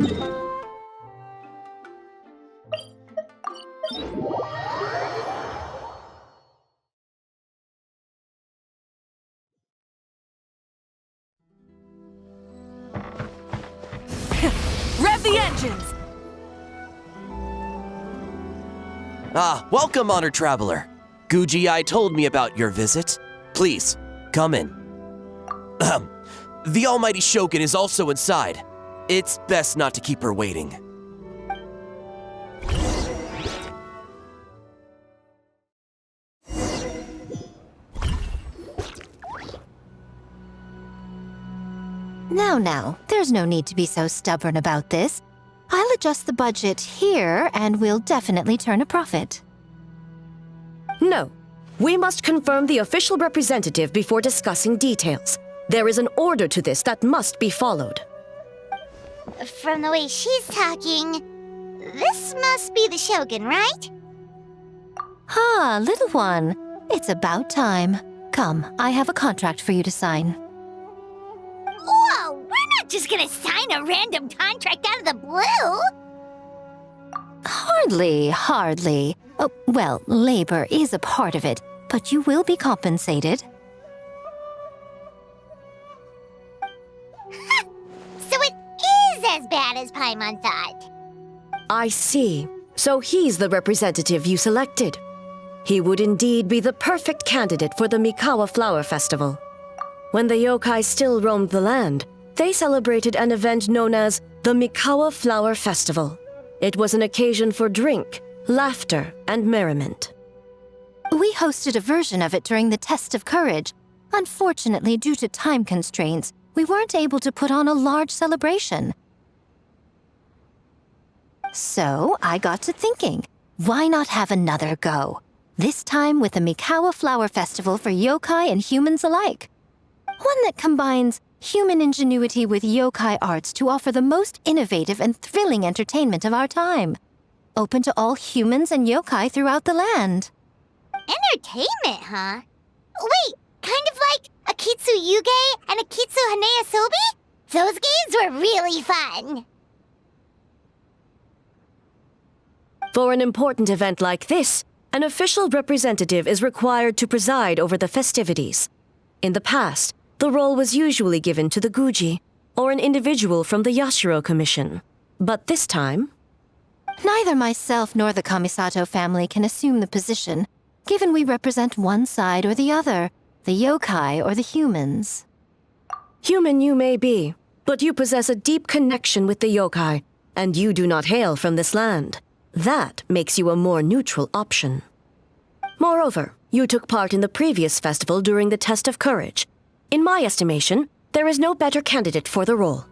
Rev the engines! Ah, welcome, honored traveler. Guji told me about your visit. Please, come in. The almighty Shogun is also inside. It's best not to keep her waiting. Now, there's no need to be so stubborn about this. I'll adjust the budget here, and we'll definitely turn a profit. No. We must confirm the official representative before discussing details. There is an order to this that must be followed. From the way she's talking, this must be the Shogun, right? Ah, little one. It's about time. Come, I have a contract for you to sign. Whoa, we're not just gonna sign a random contract out of the blue! Hardly. Oh, well, labor is a part of it, but you will be compensated. So it is as bad as Paimon thought. I see. So he's the representative you selected. He would indeed be the perfect candidate for the Mikawa Flower Festival. When the yokai still roamed the land, they celebrated an event known as the Mikawa Flower Festival. It was an occasion for drink, laughter, and merriment. We hosted a version of it during the Test of Courage. Unfortunately, due to time constraints, we weren't able to put on a large celebration. So I got to thinking, why not have another go? This time with the Mikawa Flower Festival for yokai and humans alike. One that combines human ingenuity with yokai arts to offer the most innovative and thrilling entertainment of our time. Open to all humans and yokai throughout the land. Entertainment, huh? Wait, kind of like Akitsu Yuge and Akitsu Hanea Sobi? Those games were really fun. For an important event like this, an official representative is required to preside over the festivities. In the past, the role was usually given to the Guji, or an individual from the Yashiro Commission. But this time... Neither myself nor the Kamisato family can assume the position, given we represent one side or the other, the yokai or the humans. Human you may be, but you possess a deep connection with the yokai, and you do not hail from this land. That makes you a more neutral option. Moreover, you took part in the previous festival during the Test of Courage. In my estimation, there is no better candidate for the role.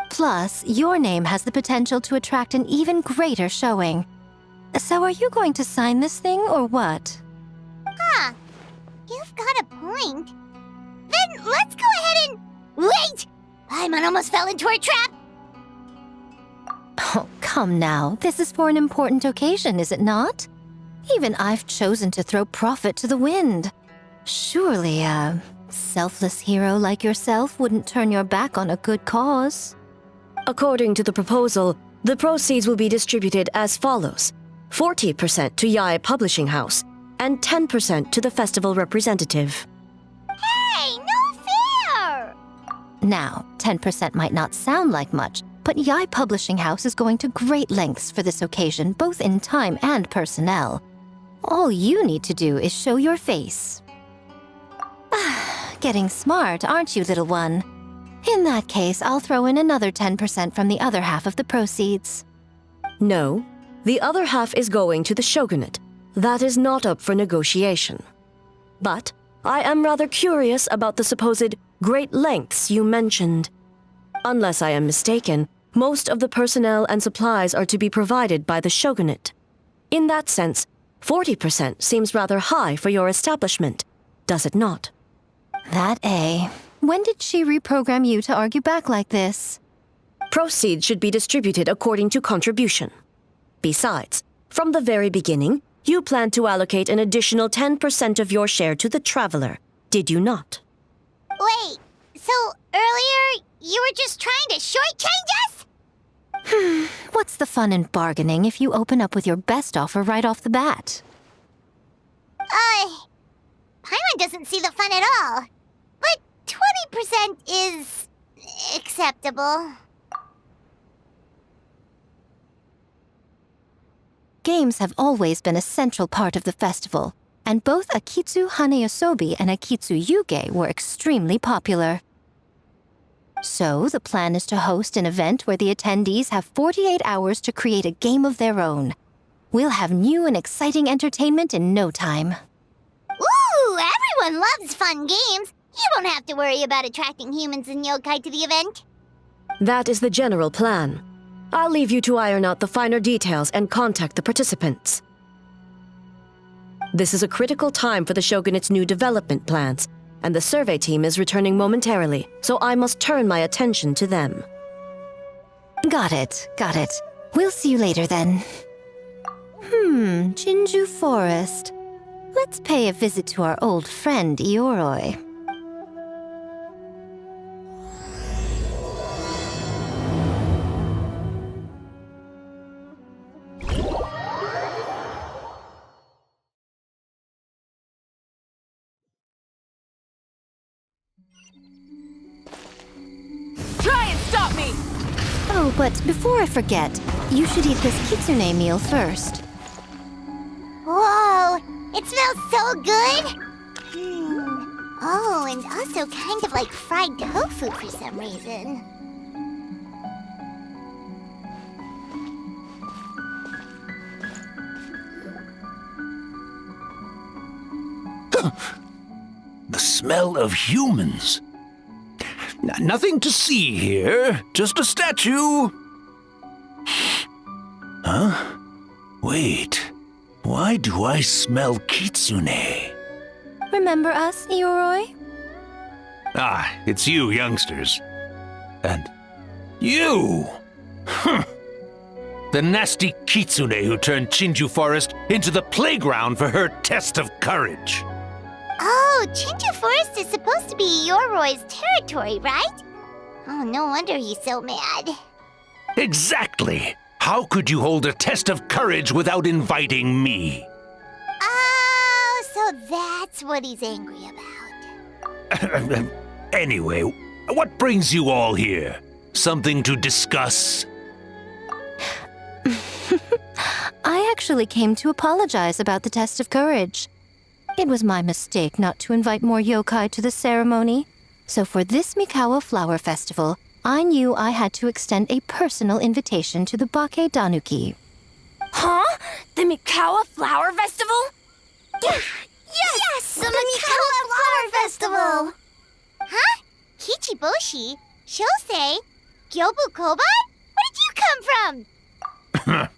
Plus, your name has the potential to attract an even greater showing. So are you going to sign this thing, or what? Huh. You've got a point. Then let's go ahead and... Wait! Paimon almost fell into our trap! Oh, come now. This is for an important occasion, is it not? Even I've chosen to throw profit to the wind. Surely a selfless hero like yourself wouldn't turn your back on a good cause. According to the proposal, the proceeds will be distributed as follows. 40% to Yae Publishing House, and 10% to the festival representative. Hey, no fair! Now, 10% might not sound like much, but Yae Publishing House is going to great lengths for this occasion, both in time and personnel. All you need to do is show your face. Getting smart, aren't you, little one? In that case, I'll throw in another 10% from the other half of the proceeds. No, the other half is going to the shogunate. That is not up for negotiation. But I am rather curious about the supposed great lengths you mentioned. Unless I am mistaken, most of the personnel and supplies are to be provided by the shogunate. In that sense, 40% seems rather high for your establishment, does it not? When did she reprogram you to argue back like this? Proceeds should be distributed according to contribution. Besides, from the very beginning, you planned to allocate an additional 10% of your share to the traveler, did you not? Wait, so earlier You were just trying to shortchange us? What's the fun in bargaining if you open up with your best offer right off the bat? Paimon doesn't see the fun at all. But 20% is acceptable. Games have always been a central part of the festival, and both Akitsu Haneasobi and Akitsu Yuge were extremely popular. So, the plan is to host an event where the attendees have 48 hours to create a game of their own. We'll have new and exciting entertainment in no time. Ooh, everyone loves fun games. You won't have to worry about attracting humans and yokai to the event. That is the general plan. I'll leave you to iron out the finer details and contact the participants. This is a critical time for the Shogunate's new development plans, and the survey team is returning momentarily, so I must turn my attention to them. Got it. We'll see you later then. Jinju Forest. Let's pay a visit to our old friend Ioroi. Try and stop me! Oh, but before I forget, you should eat this kitsune meal first. Whoa, it smells so good! Oh, and also kind of like fried tofu for some reason. The smell of humans. Nothing to see here, just a statue. Huh? Wait, why do I smell kitsune? Remember us, Ioroi? Ah, it's you youngsters. And you! The nasty kitsune who turned Chinju Forest into the playground for her test of courage. Oh, Chinju Forest is supposed to be Yoroi's territory, right? Oh, no wonder he's so mad. Exactly! How could you hold a test of courage without inviting me? Oh, so that's what he's angry about. Anyway, what brings you all here? Something to discuss? I actually came to apologize about the test of courage. It was my mistake not to invite more yokai to the ceremony. So for this Mikawa Flower Festival, I knew I had to extend a personal invitation to the Bake Danuki. Huh? The Mikawa Flower Festival? Yes! The Mikawa Flower Festival! Huh? Kichiboshi? Shosei? Gyobu Koba? Where did you come from?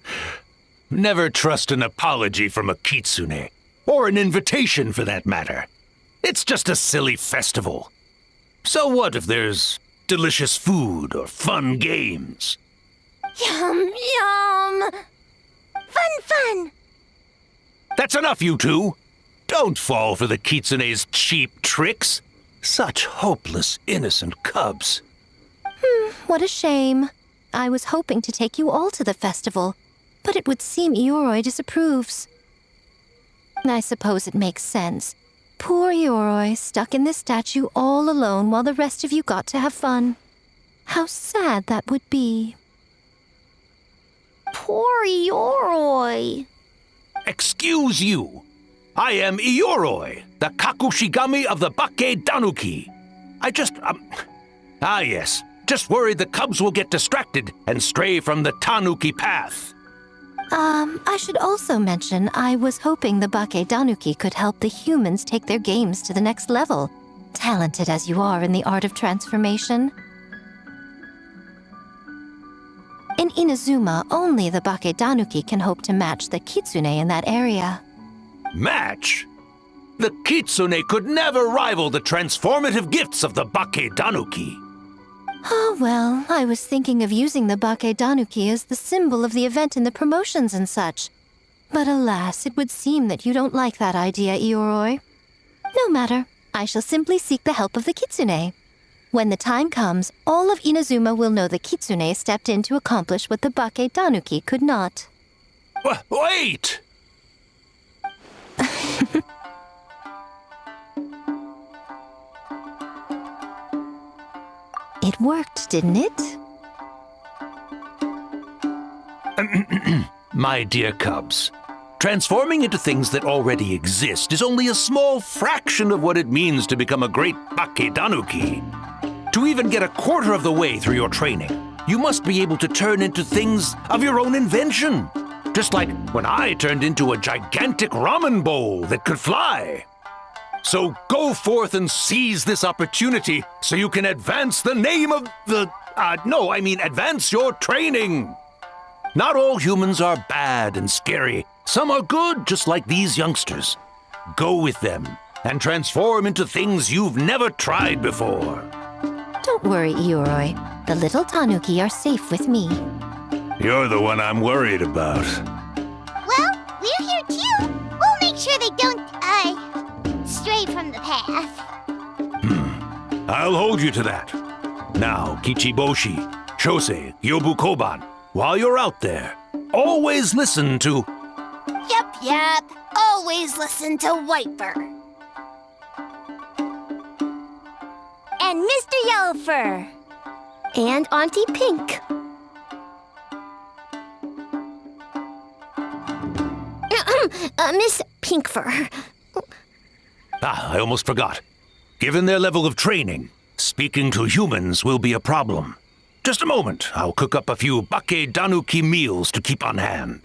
Never trust an apology from a kitsune, or an invitation for that matter. It's just a silly festival. So what if there's delicious food or fun games? Yum, yum! Fun! That's enough, you two! Don't fall for the kitsune's cheap tricks. Such hopeless, innocent cubs. What a shame. I was hoping to take you all to the festival, but it would seem Ioroi disapproves. I suppose it makes sense. Poor Ioroi, stuck in this statue all alone while the rest of you got to have fun. How sad that would be. Poor Yoroi. Excuse you. I am Ioroi, the Kakushigami of the Bake Danuki. Yes. Just worried the cubs will get distracted and stray from the Tanuki path. I should also mention I was hoping the Bake Danuki could help the humans take their games to the next level, talented as you are in the art of transformation. In Inazuma, only the Bake Danuki can hope to match the kitsune in that area. Match? The kitsune could never rival the transformative gifts of the Bake Danuki. Oh, well, I was thinking of using the Bake Danuki as the symbol of the event in the promotions and such. But alas, it would seem that you don't like that idea, Ioroi. No matter. I shall simply seek the help of the kitsune. When the time comes, all of Inazuma will know the Kitsune stepped in to accomplish what the Bake Tanuki could not. Wait! It worked, didn't it? My dear cubs, transforming into things that already exist is only a small fraction of what it means to become a great Bakedanuki. To even get a quarter of the way through your training, you must be able to turn into things of your own invention. Just like when I turned into a gigantic ramen bowl that could fly. So go forth and seize this opportunity so you can advance the name of the... advance your training. Not all humans are bad and scary. Some are good, just like these youngsters. Go with them and transform into things you've never tried before. Don't worry, Ioroi. The little Tanuki are safe with me. You're the one I'm worried about. Well, we're here too. We'll make sure they don't, stray from the path. I'll hold you to that. Now, Kichiboshi, Shosei, Yobukoban, while you're out there, always listen to... Yep. Always listen to Wiper. And Mr. Yellowfur. And Auntie Pink. Miss Pinkfur. I almost forgot. Given their level of training, speaking to humans will be a problem. Just a moment, I'll cook up a few Bakedanuki meals to keep on hand.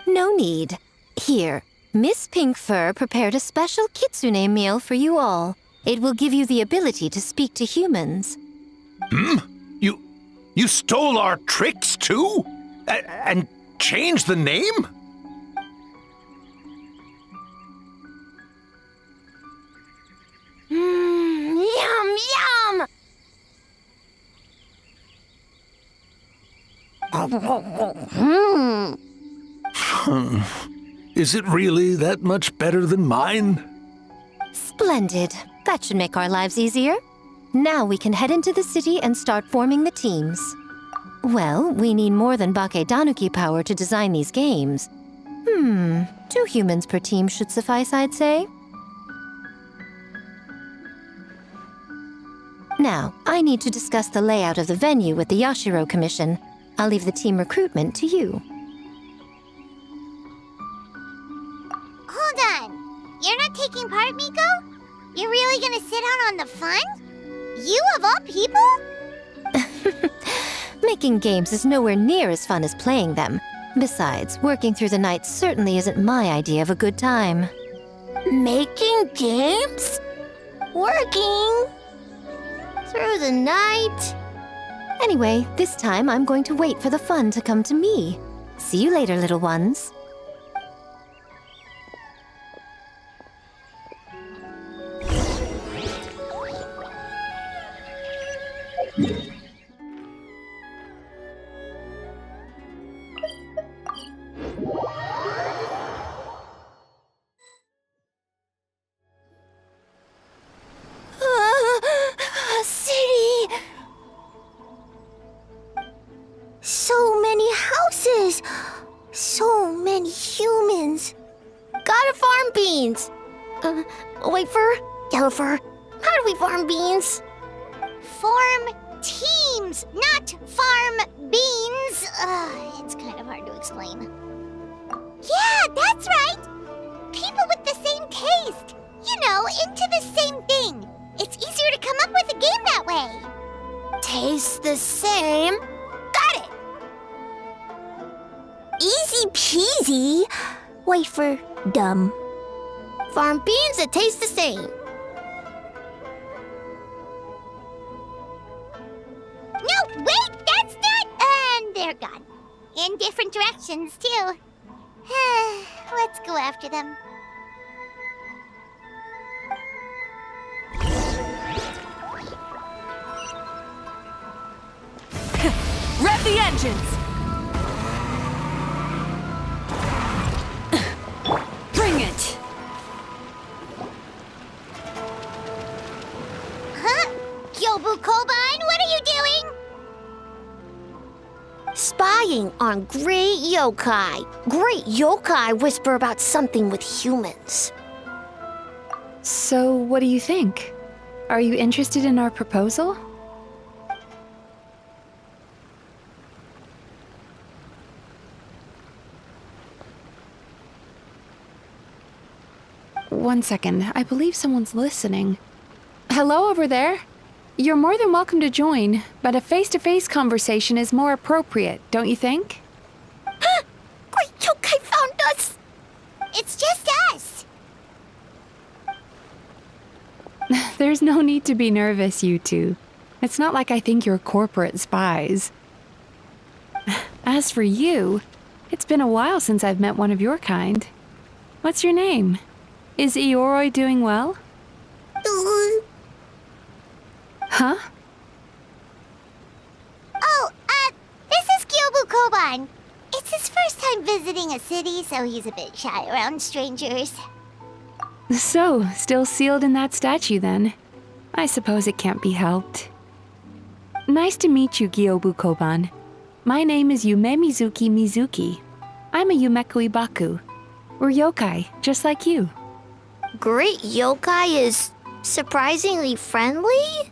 No need. Here, Miss Pinkfur prepared a special kitsune meal for you all. It will give you the ability to speak to humans. You stole our tricks too? And changed the name? Yum! Is it really that much better than mine? Splendid. That should make our lives easier. Now we can head into the city and start forming the teams. Well, we need more than Bakedanuki power to design these games. 2 humans per team should suffice, I'd say. Now, I need to discuss the layout of the venue with the Yashiro Commission. I'll leave the team recruitment to you. Hold on. You're not taking part, Miko? You're really gonna sit out on the fun? You of all people? Making games is nowhere near as fun as playing them. Besides, working through the night certainly isn't my idea of a good time. Making games? Working? Through the night? Anyway, this time I'm going to wait for the fun to come to me. See you later, little ones. City! So many houses! So many humans! Gotta farm beans! Wafer? Yellowfur? How do we farm beans? Form teams, not farm beans. It's kind of hard to explain. Yeah, that's right! People with the same taste. You know, into the same thing. It's easier to come up with a game that way. Tastes the same. Got it! Easy peasy. Wafer, dumb. Farm beans that taste the same. No, wait, that's not... And they're gone. In different directions, too. Let's go after them. Rev the engines! Bring it! Huh? Yo, Gyobu Koban, what are you doing? Spying on great yokai. Great yokai whisper about something with humans. So, what do you think? Are you interested in our proposal? One second, I believe someone's listening. Hello over there? You're more than welcome to join, but a face-to-face conversation is more appropriate, don't you think? Great yokai found us! It's just us. There's no need to be nervous, you two. It's not like I think you're corporate spies. As for you, it's been a while since I've met one of your kind. What's your name? Is Ioroi doing well? Huh? Oh, this is Gyobu Koban. It's his first time visiting a city, so he's a bit shy around strangers. So, still sealed in that statue then? I suppose it can't be helped. Nice to meet you, Gyobu Koban. My name is Yume Mizuki. I'm a Yumeku Ibaku. We're yokai, just like you. Great yokai is surprisingly friendly?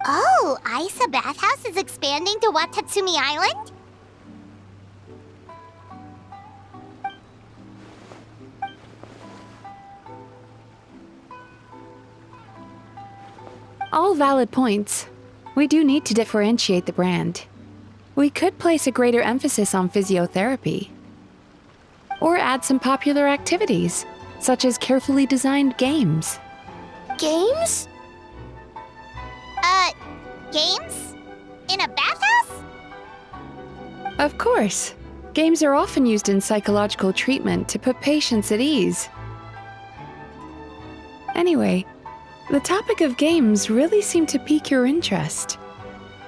Oh, Aisa Bathhouse is expanding to Watatsumi Island? All valid points. We do need to differentiate the brand. We could place a greater emphasis on physiotherapy. Or add some popular activities, such as carefully designed games. Games? Games? In a bathhouse? Of course. Games are often used in psychological treatment to put patients at ease. Anyway, the topic of games really seemed to pique your interest.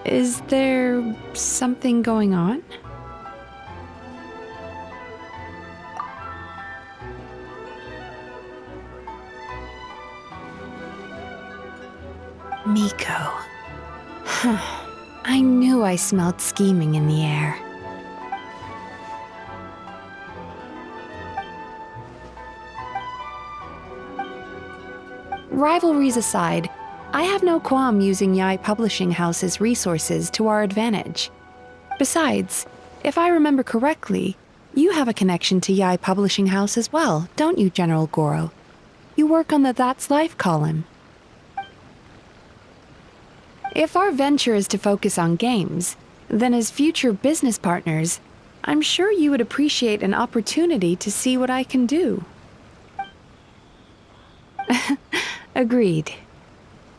Is there something going on? Miko. I knew I smelled scheming in the air. Rivalries aside, I have no qualm using Yae Publishing House's resources to our advantage. Besides, if I remember correctly, you have a connection to Yae Publishing House as well, don't you, General Goro? You work on the That's Life column. If our venture is to focus on games, then as future business partners, I'm sure you would appreciate an opportunity to see what I can do. Agreed.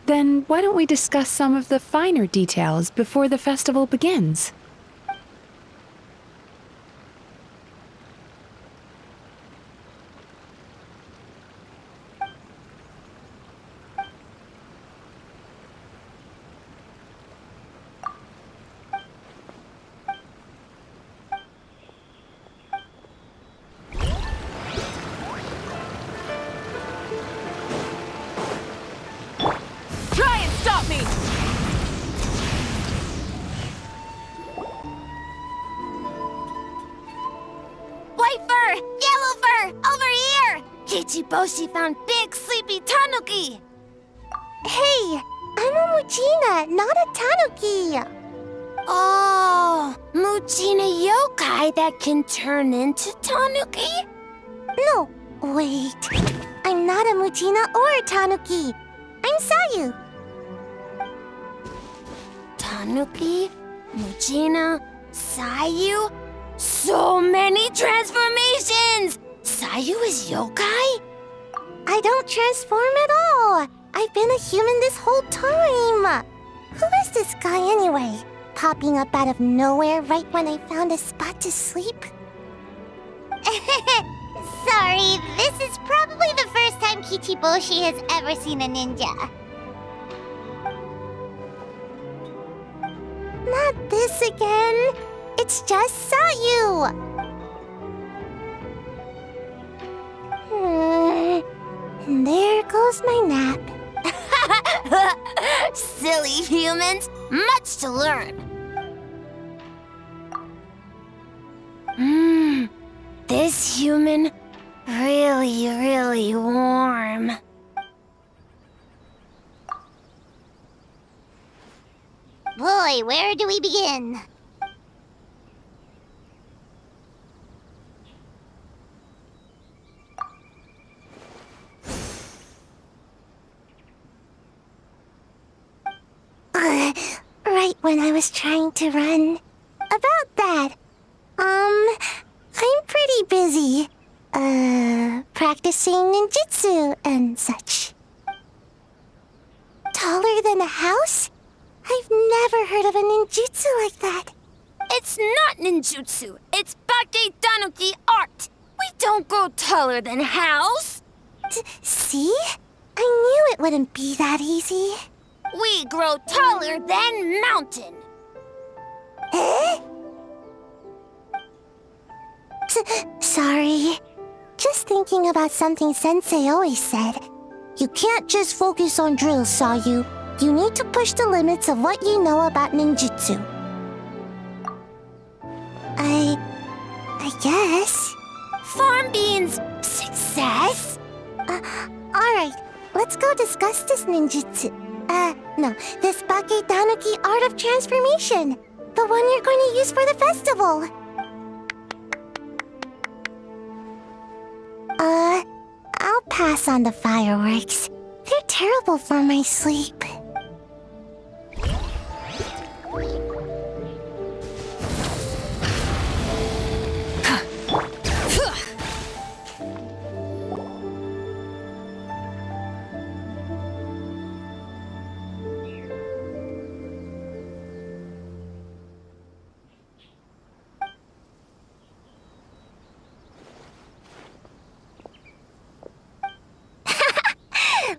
Then why don't we discuss some of the finer details before the festival begins? Try and stop me! White fur! Yellow fur! Over here! Kichiboshi found big sleepy tanuki! Hey, I'm a Muchina, not a Tanuki. Oh, Muchina yokai that can turn into tanuki? No, wait. I'm not a Muchina or a Tanuki. I'm Sayu. Tanuki, Muchina, Sayu. So many transformations! Sayu is yokai? I don't transform at all. I've been a human this whole time. Who is this guy anyway? Popping up out of nowhere right when I found a spot to sleep? Sorry, this is probably the first time Kichiboshi has ever seen a ninja. Not this again. It's just Sayu. And there goes my nap. Silly humans, much to learn. This human, really warm. Boy, where do we begin? Right when I was trying to run. About that, I'm pretty busy. Practicing ninjutsu and such. Taller than a house? I've never heard of a ninjutsu like that. It's not ninjutsu. It's Bake Tanuki art. We don't grow taller than house. See? I knew it wouldn't be that easy. We grow taller than mountain. Eh? Sorry. Just thinking about something Sensei always said. You can't just focus on drills, Sayu. You need to push the limits of what you know about ninjutsu. I guess. Farm beans, success. Alright, let's go discuss this ninjutsu. No, this Bake Tanuki art of transformation. The one you're going to use for the festival. I'll pass on the fireworks. They're terrible for my sleep.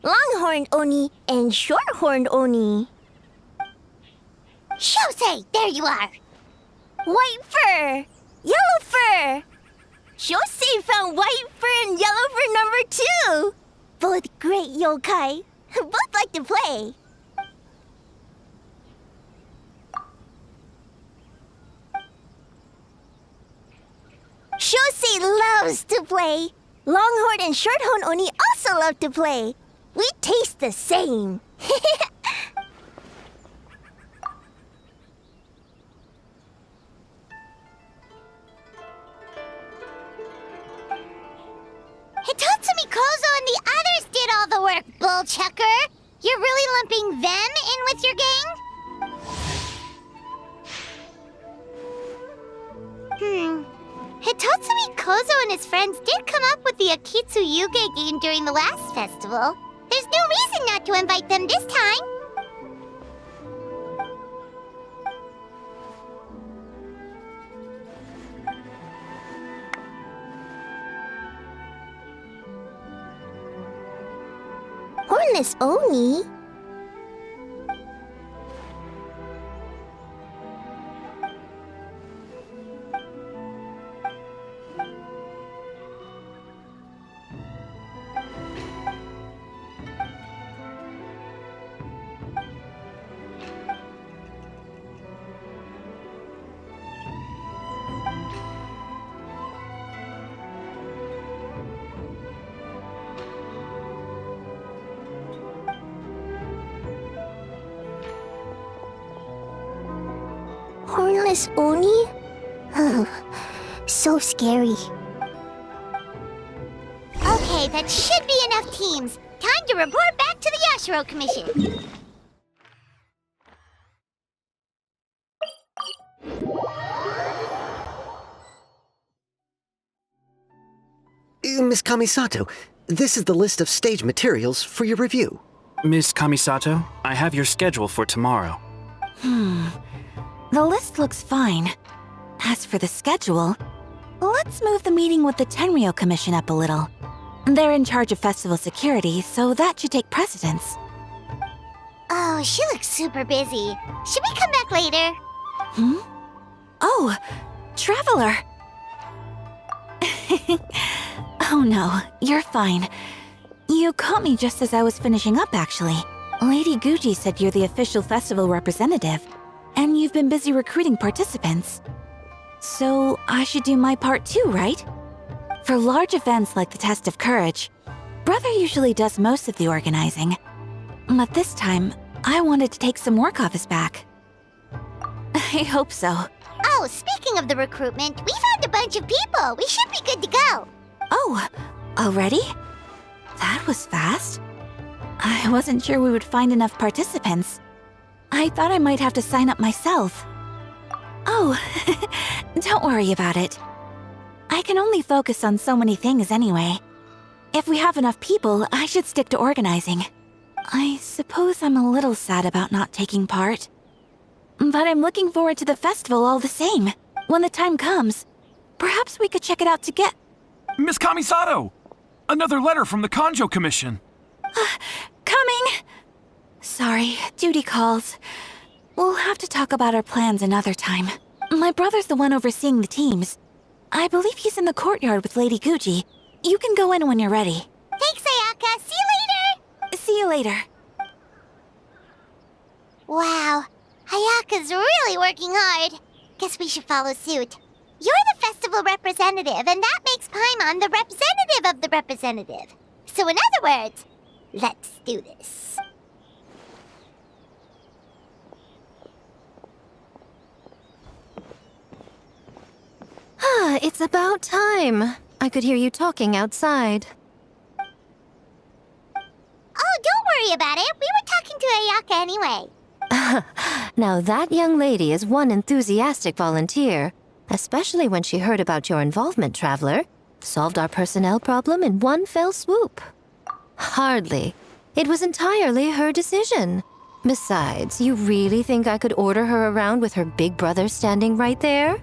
Longhorned Oni and Shorthorned Oni. Shosei, there you are! White fur, yellow fur. Shosei found white fur and yellow fur number 2. Both great yokai. Both like to play. Shosei loves to play. Longhorn and Shorthorn Oni also love to play. We taste the same. Hitatsumi Kozo and the others did all the work, Bullchucker. You're really lumping them in with your gang? Hitatsumi Kozo and his friends did come up with the Akitsu Yuge game during the last festival. There's no reason not to invite them this time. Hornless Oni? Hornless Oni? Oh, so scary. Okay, that should be enough teams. Time to report back to the Yashiro Commission. Miss Kamisato, this is the list of stage materials for your review. Miss Kamisato, I have your schedule for tomorrow. The list looks fine. As for the schedule, let's move the meeting with the Tenryo Commission up a little. They're in charge of festival security, so that should take precedence. Oh, she looks super busy. Should we come back later? Oh, Traveler! Oh no, you're fine. You caught me just as I was finishing up, actually. Lady Guji said you're the official festival representative, and you've been busy recruiting participants. So I should do my part too, right? For large events like the Test of Courage, Brother usually does most of the organizing. But this time, I wanted to take some work off his back. I hope so. Oh, speaking of the recruitment, we found a bunch of people. We should be good to go. Oh, already? That was fast. I wasn't sure we would find enough participants. I thought I might have to sign up myself. Oh, don't worry about it. I can only focus on so many things anyway. If we have enough people, I should stick to organizing. I suppose I'm a little sad about not taking part. But I'm looking forward to the festival all the same. When the time comes, perhaps we could check it out together. Miss Kamisato! Another letter from the Kanjo Commission. Coming! Sorry, duty calls. We'll have to talk about our plans another time. My brother's the one overseeing the teams. I believe he's in the courtyard with Lady Guji. You can go in when you're ready. Thanks, Ayaka. See you later. See you later. Wow, Ayaka's really working hard. Guess we should follow suit. You're the festival representative, and that makes Paimon the representative of the representative. So in other words, let's do this. It's about time. I could hear you talking outside. Oh, don't worry about it. We were talking to Ayaka anyway. Now that young lady is one enthusiastic volunteer, especially when she heard about your involvement, Traveler. Solved our personnel problem in one fell swoop. Hardly. It was entirely her decision. Besides, you really think I could order her around with her big brother standing right there?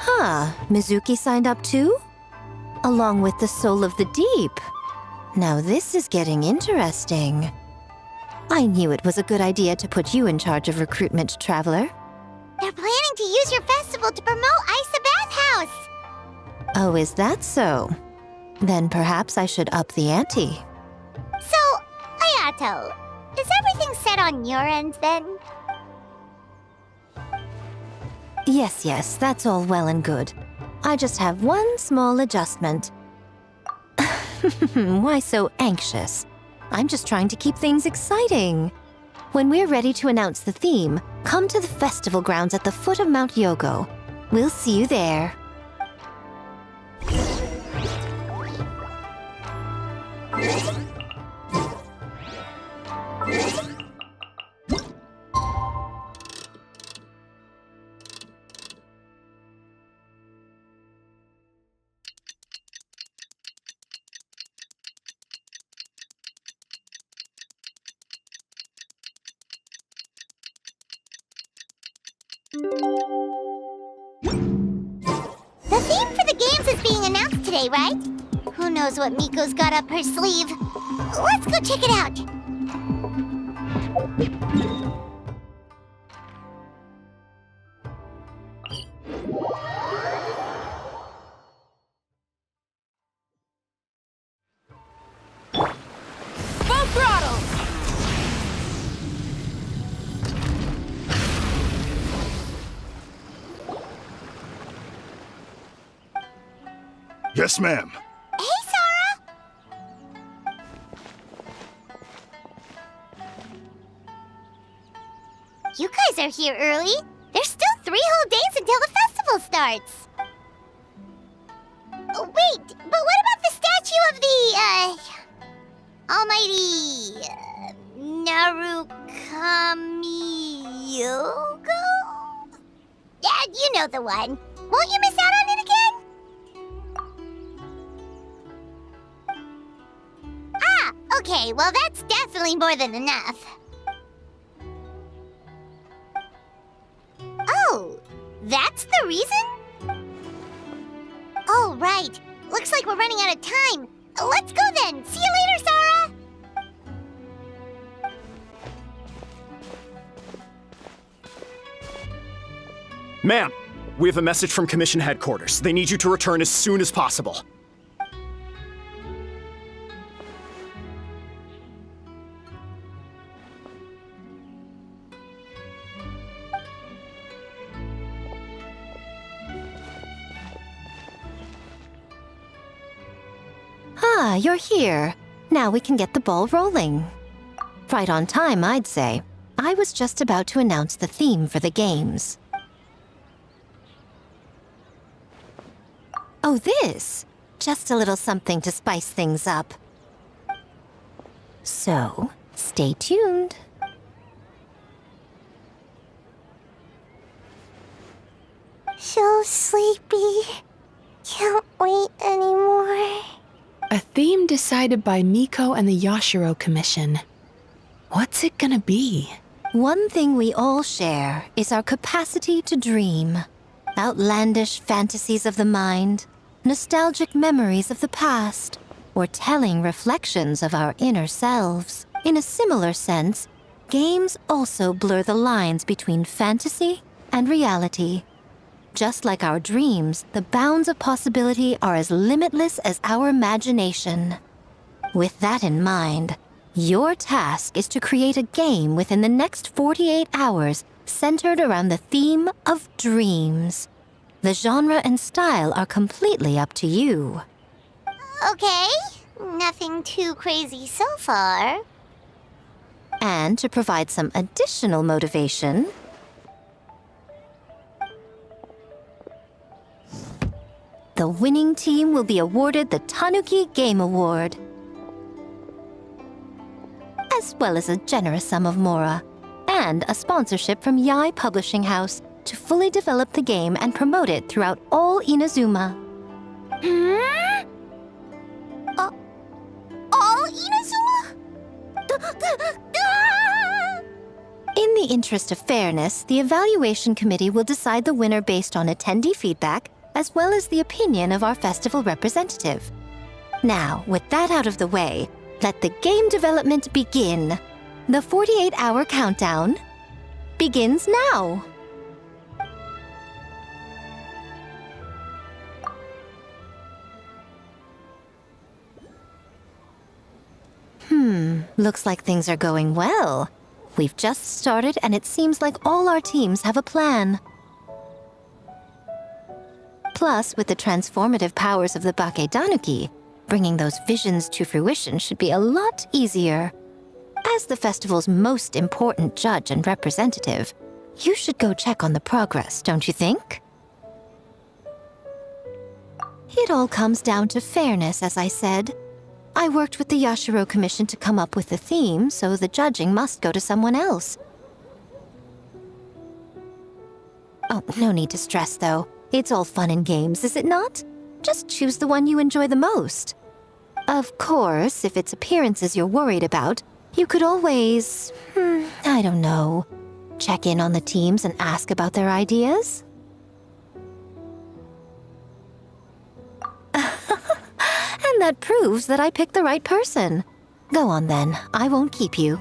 Huh, Mizuki signed up too? Along with the Soul of the Deep. Now this is getting interesting. I knew it was a good idea to put you in charge of recruitment, Traveler. They're planning to use your festival to promote Isa Bathhouse. Oh, is that so? Then perhaps I should up the ante. So, Ayato, is everything set on your end then? Yes, that's all well and good. I just have one small adjustment. Why so anxious? I'm just trying to keep things exciting. When we're ready to announce the theme, come to the festival grounds at the foot of Mount Yogo. We'll see you there. The theme for the games is being announced today, right? Who knows what Miko's got up her sleeve? Let's go check it out. Full throttle! Yes, ma'am. Hey, Sora! You guys are here early. There's still 3 whole days until the festival starts. Oh, wait, but what about the statue of the, almighty, Narukami-yogo? Yeah, you know the one. Won't you miss out on it again? Ah, okay, well that's definitely more than enough. Oh, that's the reason? Oh, right. Looks like we're running out of time. Let's go then. See you later, Sora! Ma'am, we have a message from Commission Headquarters. They need you to return as soon as possible. Ah, you're here. Now we can get the ball rolling. Right on time, I'd say. I was just about to announce the theme for the games. Oh, this? Just a little something to spice things up. So, stay tuned. So sleepy. Can't wait anymore. A theme decided by Miko and the Yashiro Commission. What's it gonna be? One thing we all share is our capacity to dream. Outlandish fantasies of the mind, nostalgic memories of the past, or telling reflections of our inner selves. In a similar sense, games also blur the lines between fantasy and reality. Just like our dreams, the bounds of possibility are as limitless as our imagination. With that in mind, your task is to create a game within the next 48 hours centered around the theme of dreams. The genre and style are completely up to you. Okay, nothing too crazy so far. And to provide some additional motivation, the winning team will be awarded the Tanuki Game Award, as well as a generous sum of mora, and a sponsorship from Yai Publishing House to fully develop the game and promote it throughout all Inazuma. All Inazuma? In the interest of fairness, the evaluation committee will decide the winner based on attendee feedback, as well as the opinion of our festival representative. Now, with that out of the way, let the game development begin. The 48-hour countdown begins now. Looks like things are going well. We've just started, and it seems like all our teams have a plan. Plus, with the transformative powers of the Bakedanuki, bringing those visions to fruition should be a lot easier. As the festival's most important judge and representative, you should go check on the progress, don't you think? It all comes down to fairness, as I said. I worked with the Yashiro Commission to come up with the theme, so the judging must go to someone else. Oh, no need to stress, though. It's all fun and games, is it not? Just choose the one you enjoy the most. Of course, if it's appearances you're worried about, you could always, I don't know, check in on the teams and ask about their ideas. And that proves that I picked the right person. Go on then, I won't keep you.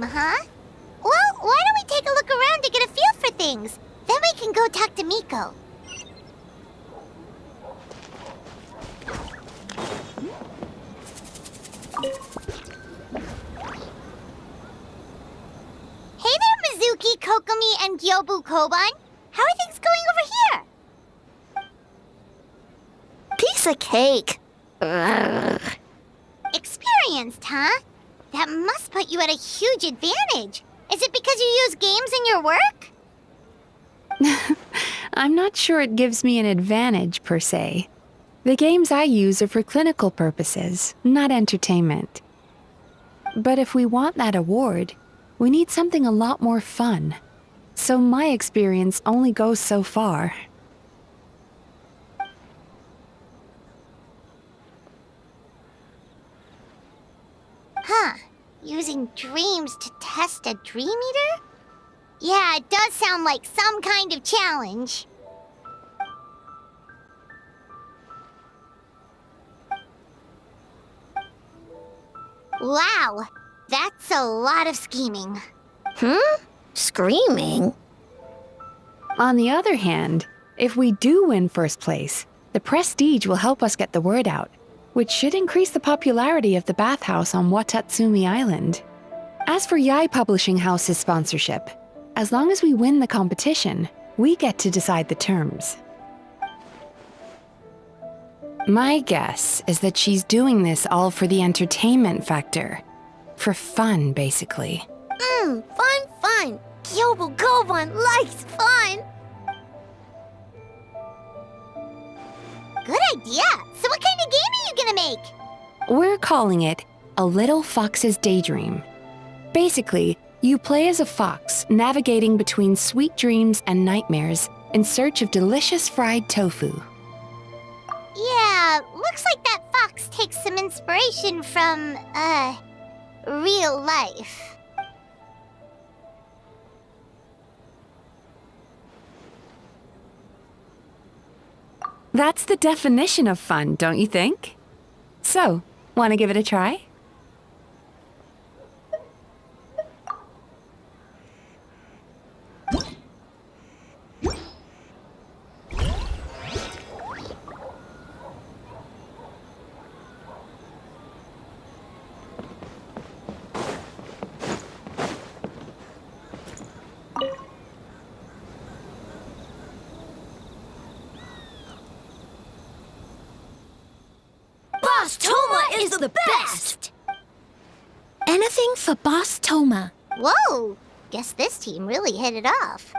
Huh? Well, why don't we take a look around to get a feel for things? Then we can go talk to Miko. Hey there, Mizuki, Kokomi, and Gyobu Koban. How are things going over here? Piece of cake. Experienced, huh? That must put you at a huge advantage. Is it because you use games in your work? I'm not sure it gives me an advantage, per se. The games I use are for clinical purposes, not entertainment. But if we want that award, we need something a lot more fun. So my experience only goes so far. Huh. Using dreams to test a dream eater? Yeah, it does sound like some kind of challenge. Wow, that's a lot of scheming. Screaming? On the other hand, if we do win first place, the prestige will help us get the word out, which should increase the popularity of the bathhouse on Watatsumi Island. As for Yai Publishing House's sponsorship, as long as we win the competition, we get to decide the terms. My guess is that she's doing this all for the entertainment factor. For fun, basically. Fun. Kyobu Koban likes fun. Good idea. So what kind of game are you gonna make? We're calling it A Little Fox's Daydream. Basically, you play as a fox navigating between sweet dreams and nightmares in search of delicious fried tofu. Yeah, looks like that fox takes some inspiration from, real life. That's the definition of fun, don't you think? So, want to give it a try? Boss Toma is the best! Anything for Boss Toma. Whoa! Guess this team really hit it off.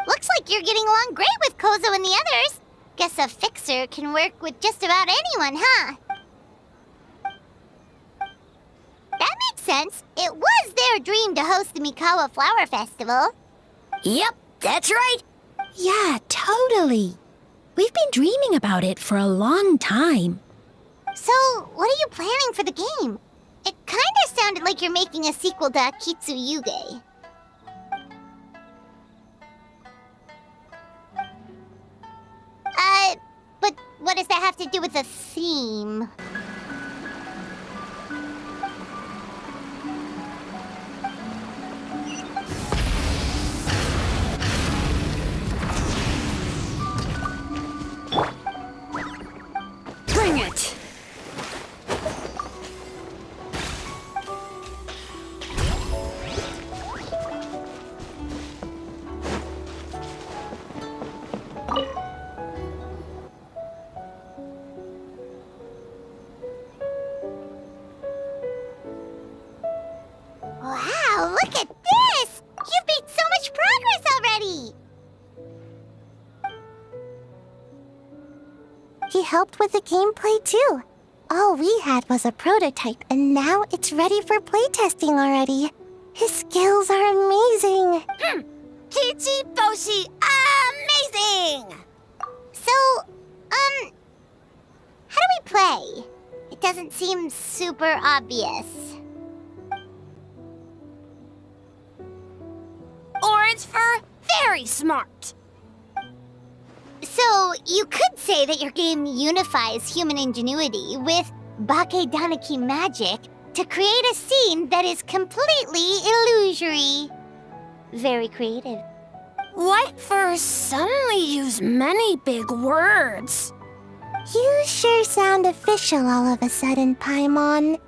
Looks like you're getting along great with Kozo and the others. Guess a fixer can work with just about anyone, huh? That makes sense. It was their dream to host the Mikawa Flower Festival. Yep, that's right. Yeah, totally. We've been dreaming about it for a long time. So, what are you planning for the game? It kinda sounded like you're making a sequel to Akitsu Yuge. But what does that have to do with the theme? Bring it! Wow, look at this! You've made so much progress already! He helped with the gameplay too. All we had was a prototype, and now it's ready for playtesting already. His skills are amazing. Kichi Boshi, amazing! So, how do we play? It doesn't seem super obvious. Orange fur, very smart. So, you could say that your game unifies human ingenuity with Bakedanaki magic to create a scene that is completely illusory. Very creative. White fur suddenly use many big words. You sure sound official all of a sudden, Paimon.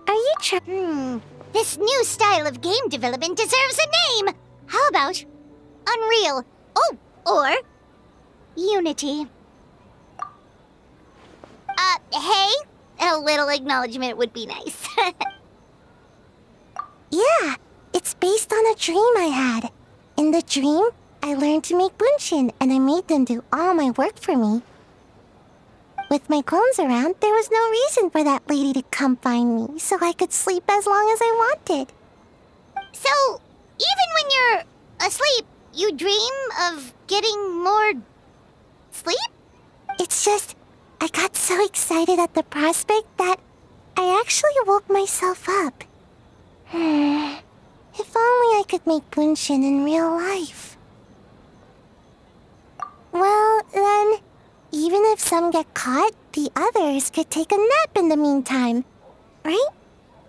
Are you This new style of game development deserves a name! How about Unreal? Oh, or Unity. Hey? A little acknowledgement would be nice. Yeah, it's based on a dream I had. In the dream, I learned to make bunshin, and I made them do all my work for me. With my clones around, there was no reason for that lady to come find me, so I could sleep as long as I wanted. So, even when you're asleep, you dream of getting more sleep? It's just, I got so excited at the prospect that I actually woke myself up. If only I could make bunshin in real life. Well, then, even if some get caught, the others could take a nap in the meantime, right?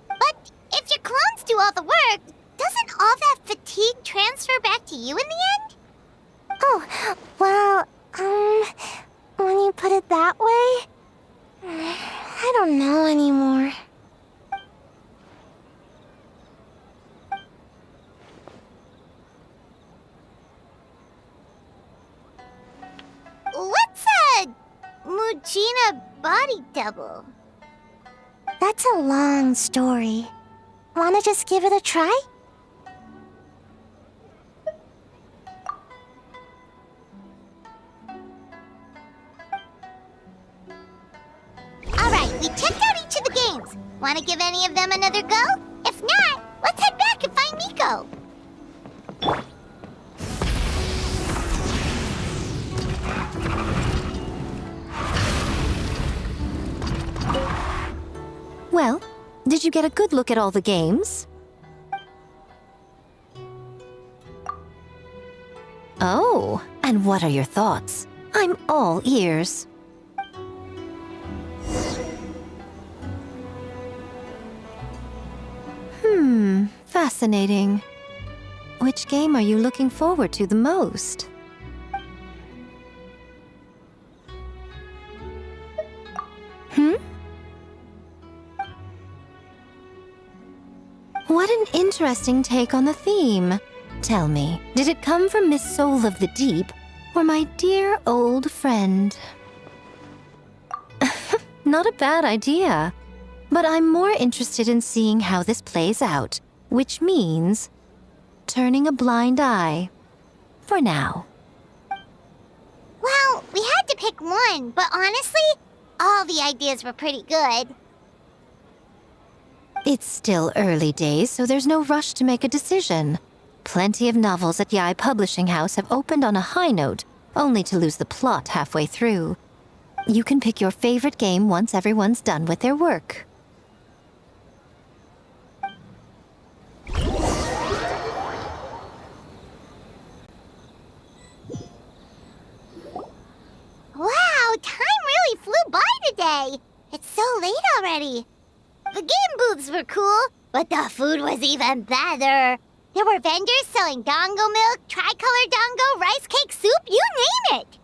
But if your clones do all the work, doesn't all that fatigue transfer back to you in the end? Oh, well, when you put it that way, I don't know anymore. What's a Mujina body double? That's a long story. Wanna just give it a try? Alright, we checked out each of the games. Wanna give any of them another go? If not, let's head back and find Miko. Well, did you get a good look at all the games? Oh, and what are your thoughts? I'm all ears. Fascinating. Which game are you looking forward to the most? What an interesting take on the theme. Tell me, did it come from Miss Soul of the Deep, or my dear old friend? Not a bad idea. But I'm more interested in seeing how this plays out, which means turning a blind eye. For now. Well, we had to pick one, but honestly, all the ideas were pretty good. It's still early days, so there's no rush to make a decision. Plenty of novels at Yai Publishing House have opened on a high note, only to lose the plot halfway through. You can pick your favorite game once everyone's done with their work. Wow, time really flew by today. It's so late already. The game booths were cool, but the food was even better. There were vendors selling dango milk, tricolor dango, rice cake soup, you name it.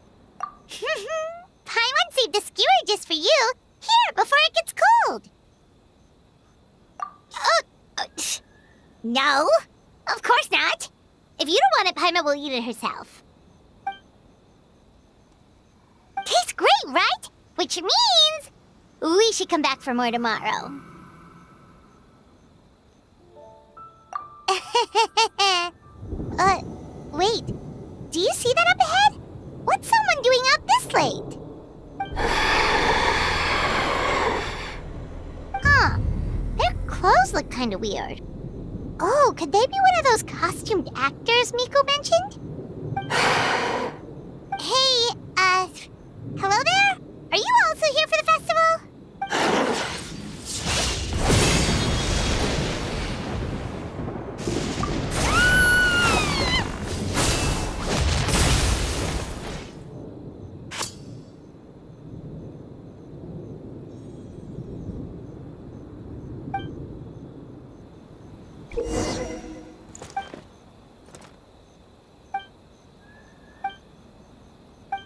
Paimon saved a skewer just for you. Here, before it gets cold. No, of course not. If you don't want it, Paimon will eat it herself. Tastes great, right? Which means we should come back for more tomorrow. Wait. Do you see that up ahead? What's someone doing out this late? Huh. Their clothes look kind of weird. Oh, could they be one of those costumed actors Miko mentioned? Hey, hello there? Are you also here for the festival?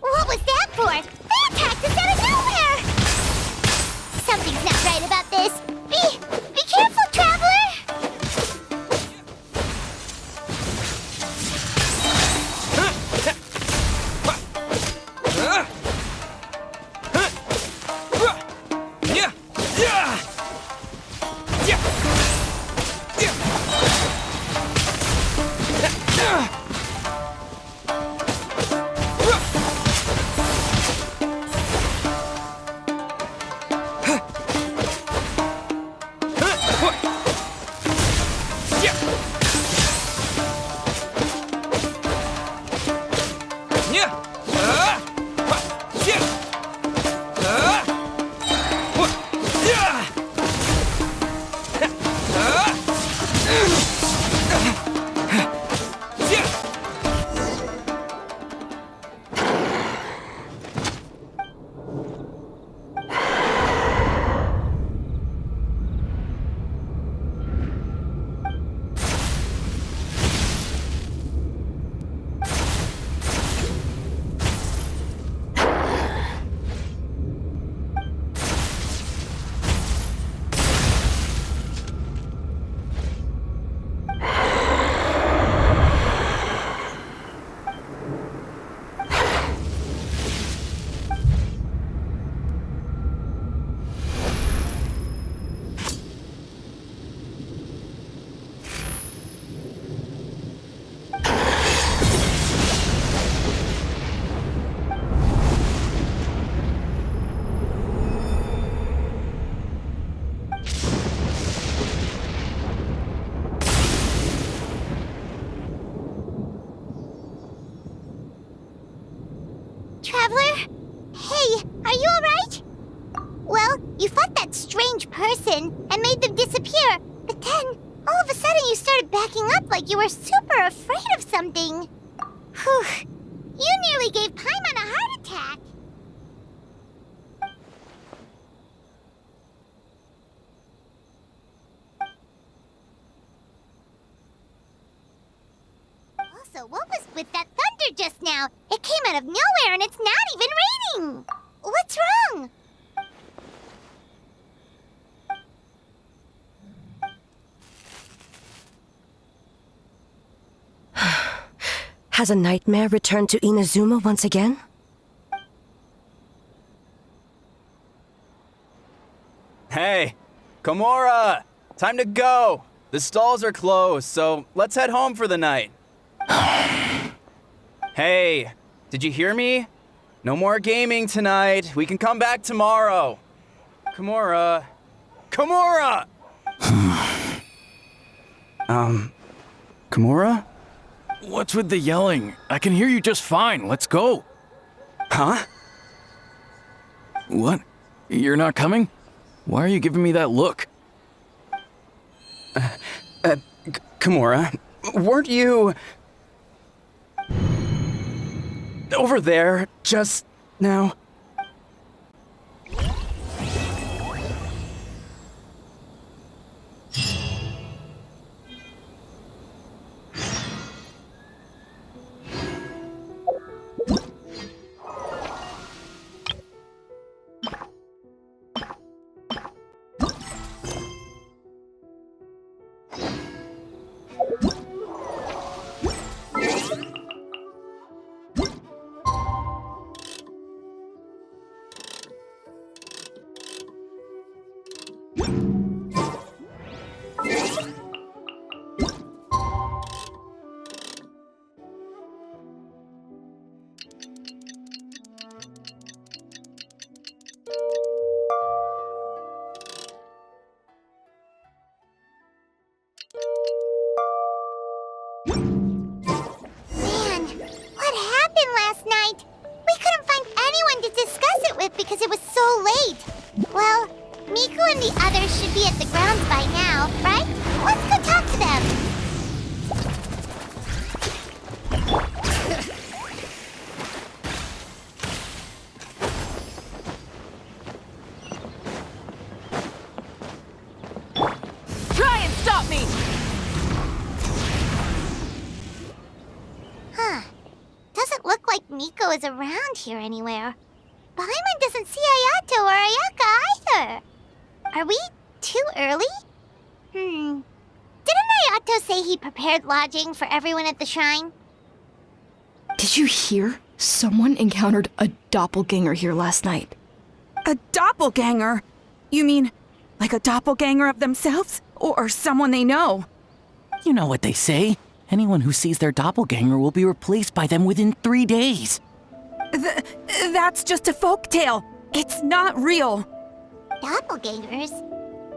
What was that for? They attacked us out of nowhere! Traveler? Hey, are you alright? Well, you fought that strange person and made them disappear, but then, all of a sudden you started backing up like you were super afraid of something. Whew. You nearly gave Paimon a heart attack. Also, what was with that thunder just now? It came out of nowhere and it's not even raining! What's wrong? Has a nightmare returned to Inazuma once again? Hey, Komura! Time to go! The stalls are closed, so let's head home for the night. Hey, did you hear me? No more gaming tonight. We can come back tomorrow. Komura. Komura! Komura? What's with the yelling? I can hear you just fine. Let's go. Huh? What? You're not coming? Why are you giving me that look? Komura, weren't you over there just now? Because it was so late. Well, Miku and the others should be at the grounds by now, right? Let's go talk to them. Try and stop me! Huh. Doesn't look like Miko is around here anywhere. Paimon doesn't see Ayato or Ayaka either. Are we too early? Didn't Ayato say he prepared lodging for everyone at the shrine? Did you hear? Someone encountered a doppelganger here last night. A doppelganger? You mean like a doppelganger of themselves? Or someone they know? You know what they say. Anyone who sees their doppelganger will be replaced by them within 3 days. That's just a folktale. It's not real. Doppelgangers?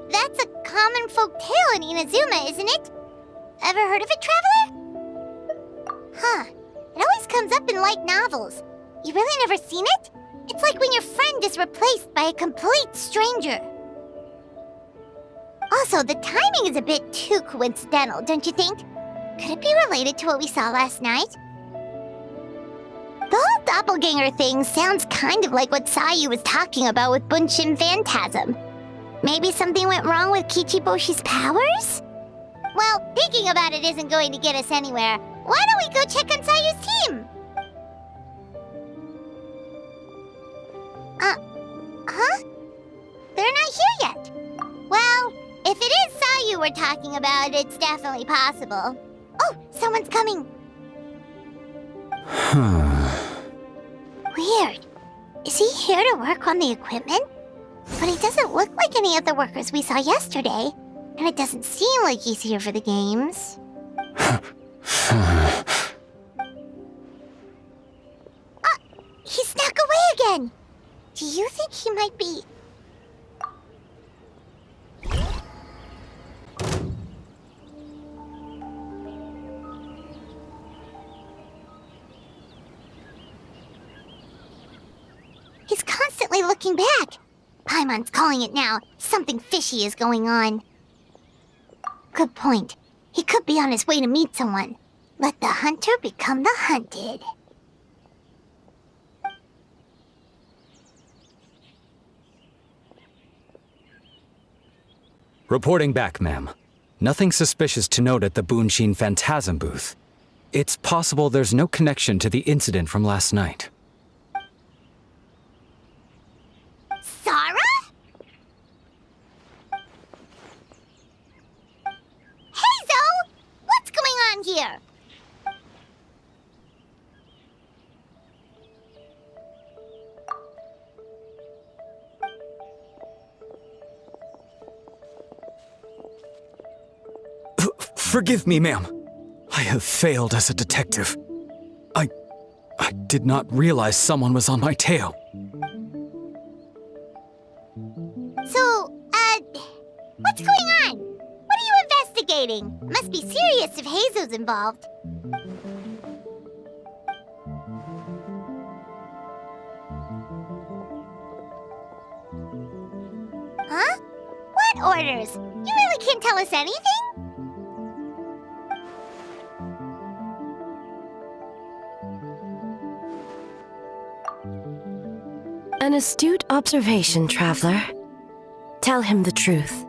That's a common folk tale in Inazuma, isn't it? Ever heard of it, Traveler? Huh. It always comes up in light novels. You really never seen it? It's like when your friend is replaced by a complete stranger. Also, the timing is a bit too coincidental, don't you think? Could it be related to what we saw last night? The whole doppelganger thing sounds kind of like what Sayu was talking about with Bunshin Phantasm. Maybe something went wrong with Kichiboshi's powers? Well, thinking about it isn't going to get us anywhere. Why don't we go check on Sayu's team? Huh? They're not here yet. Well, if it is Sayu we're talking about, it's definitely possible. Oh, someone's coming. Weird. Is he here to work on the equipment? But he doesn't look like any of the workers we saw yesterday. And it doesn't seem like he's here for the games. He snuck away again! Do you think he might be... He's constantly looking back. Paimon's calling it now. Something fishy is going on. Good point. He could be on his way to meet someone. Let the hunter become the hunted. Reporting back, ma'am. Nothing suspicious to note at the Bunshin Phantasm booth. It's possible there's no connection to the incident from last night. Sarah? Hazel! What's going on here? Forgive me, ma'am. I have failed as a detective. I did not realize someone was on my tail. So, what's going on? What are you investigating? Must be serious if Hazel's involved. Huh? What orders? You really can't tell us anything? An astute observation, Traveler. Tell him the truth.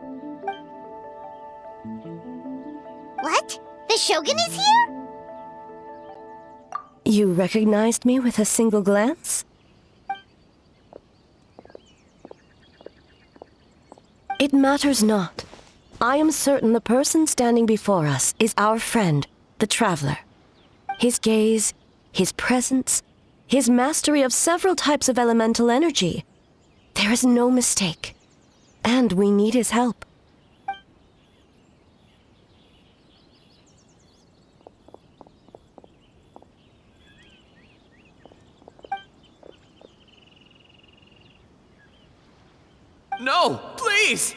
What? The Shogun is here? You recognized me with a single glance? It matters not. I am certain the person standing before us is our friend, the Traveler. His gaze, his presence, his mastery of several types of elemental energy. There is no mistake. And we need his help. No, please!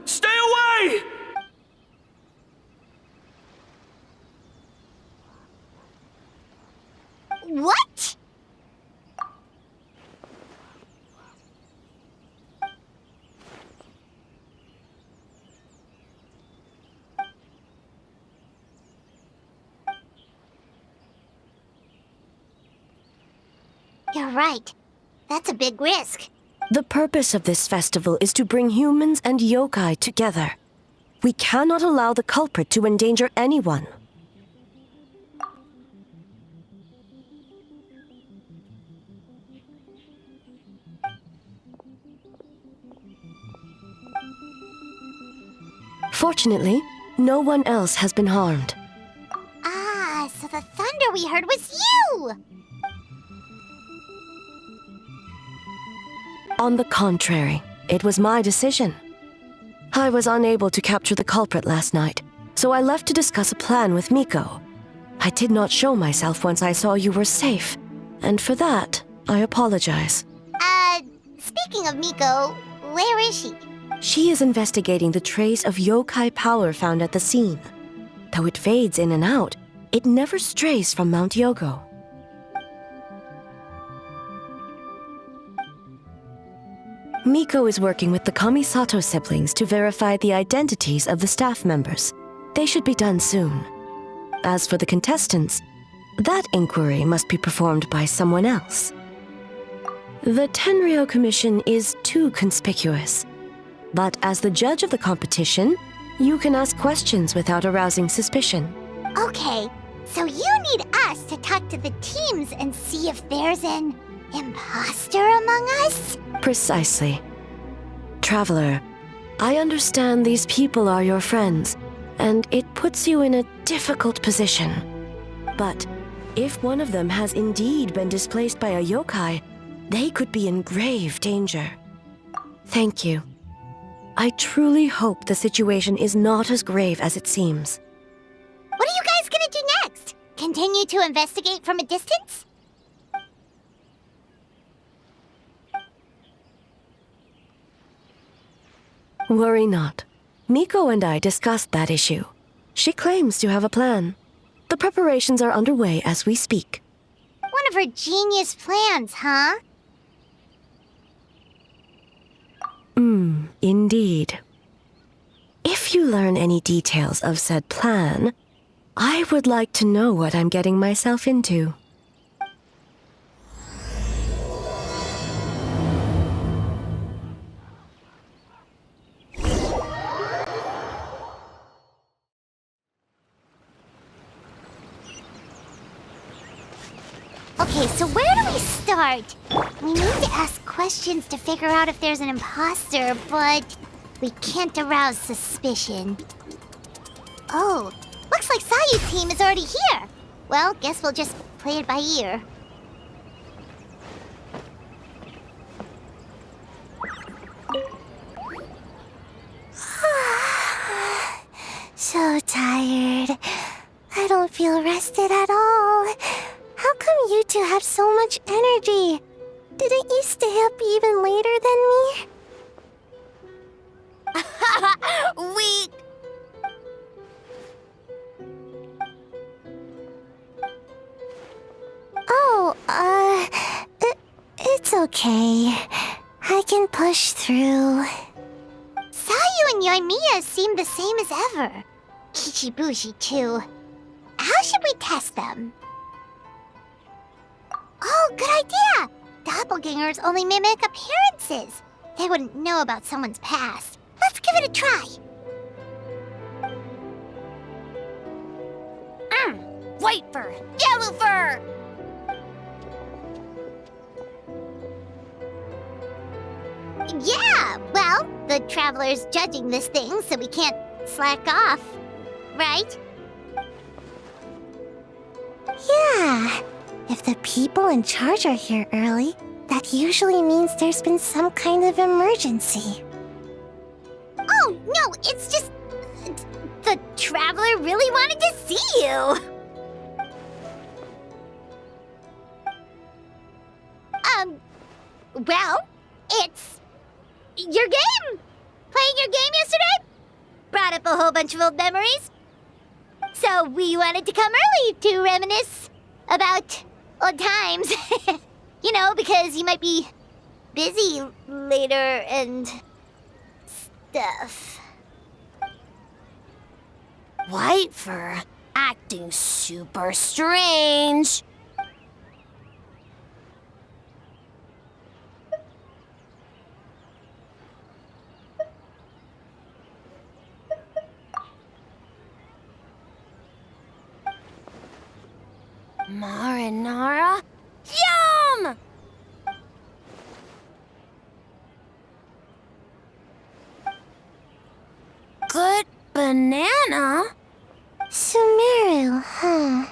Stay away! What? You're right. That's a big risk. The purpose of this festival is to bring humans and yokai together. We cannot allow the culprit to endanger anyone. Fortunately, no one else has been harmed. Ah, so the thunder we heard was you! On the contrary, it was my decision. I was unable to capture the culprit last night, so I left to discuss a plan with Miko. I did not show myself once I saw you were safe, and for that, I apologize. Speaking of Miko, Where is she? She is investigating the trace of yokai power found at the scene. Though it fades in and out, it never strays from Mount Yogo. Miko is working with the Kamisato siblings to verify the identities of the staff members. They should be done soon. As for the contestants, that inquiry must be performed by someone else. The Tenryou Commission is too conspicuous. But as the judge of the competition, you can ask questions without arousing suspicion. Okay, so you need us to talk to the teams and see if there's an imposter among us? Precisely. Traveler, I understand these people are your friends, and it puts you in a difficult position. But if one of them has indeed been displaced by a yokai, they could be in grave danger. Thank you. I truly hope the situation is not as grave as it seems. What are you guys gonna do next? Continue to investigate from a distance? Worry not. Miko and I discussed that issue. She claims to have a plan. The preparations are underway as we speak. One of her genius plans, huh? Indeed. If you learn any details of said plan, I would like to know what I'm getting myself into. Okay, so where do we start? We need to ask questions to figure out if there's an imposter, but we can't arouse suspicion. Oh, looks like Sayu's team is already here. Well, guess we'll just play it by ear. So tired. I don't feel rested at all. How come you two have so much energy? Didn't you stay up even later than me? Weak! Oh, it's okay. I can push through. Sayu and Yoimiya seem the same as ever. Kichibushi, too. How should we test them? Oh, good idea! Doppelgangers only mimic appearances. They wouldn't know about someone's past. Let's give it a try. White fur! Yellow fur! Yeah, well, the Traveler's judging this thing, so we can't slack off, right? Yeah. If the people in charge are here early, that usually means there's been some kind of emergency. Oh, no, it's just... The Traveler really wanted to see you! Well, it's... your game! Playing your game yesterday? Brought up a whole bunch of old memories. So we wanted to come early to reminisce about old times. You know, because you might be busy later and stuff. White fur, acting super strange. Marinara? Yum! Good banana? Sumeru, huh?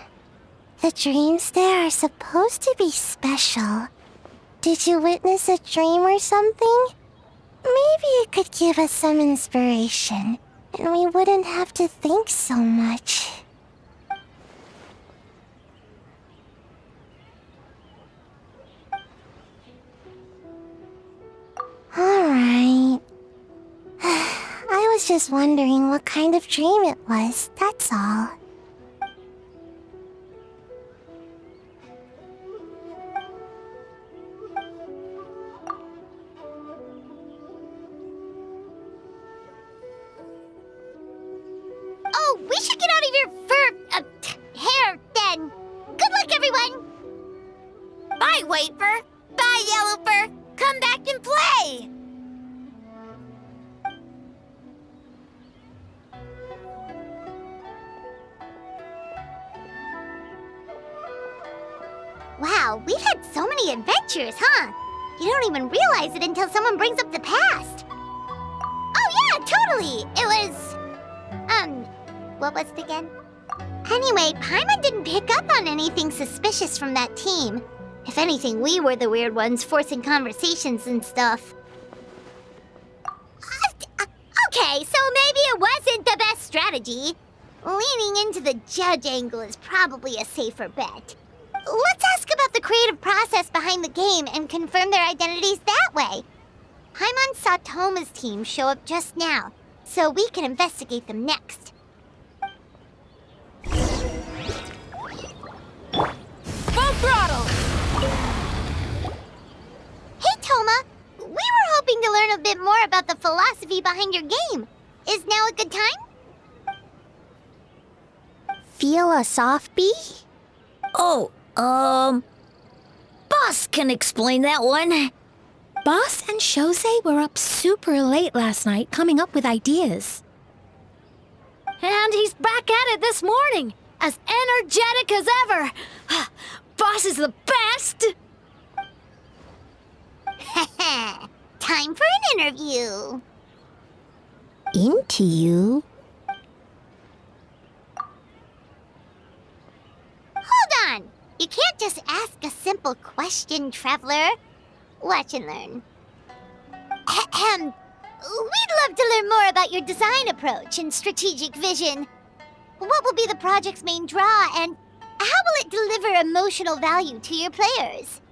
The dreams there are supposed to be special. Did you witness a dream or something? Maybe it could give us some inspiration, and we wouldn't have to think so much. Alright. was just wondering what kind of dream it was, that's all. Oh, we should get out of your hair then. Good luck, everyone. Bye, Whitefur. Bye, Yellowfur. Come back and play. Wow, we've had so many adventures, huh? You don't even realize it until someone brings up the past. Oh yeah, totally. It was... what was it again? Anyway, Paimon didn't pick up on anything suspicious from that team. If anything, we were the weird ones forcing conversations and stuff. Okay, so maybe it wasn't the best strategy. Leaning into the judge angle is probably a safer bet. Let's ask about the creative process behind the game and confirm their identities that way. Paimon saw Toma's team show up just now, so we can investigate them next. Full throttle! Hey, Toma! We were hoping to learn a bit more about the philosophy behind your game. Is now a good time? Feel a soft bee? Oh, Boss can explain that one. Boss and Shosei were up super late last night coming up with ideas. And he's back at it this morning, as energetic as ever. Boss is the best! Time for an interview. Into you? Hold on! You can't just ask a simple question, Traveler. Watch and learn. We'd love to learn more about your design approach and strategic vision. What will be the project's main draw, and how will it deliver emotional value to your players?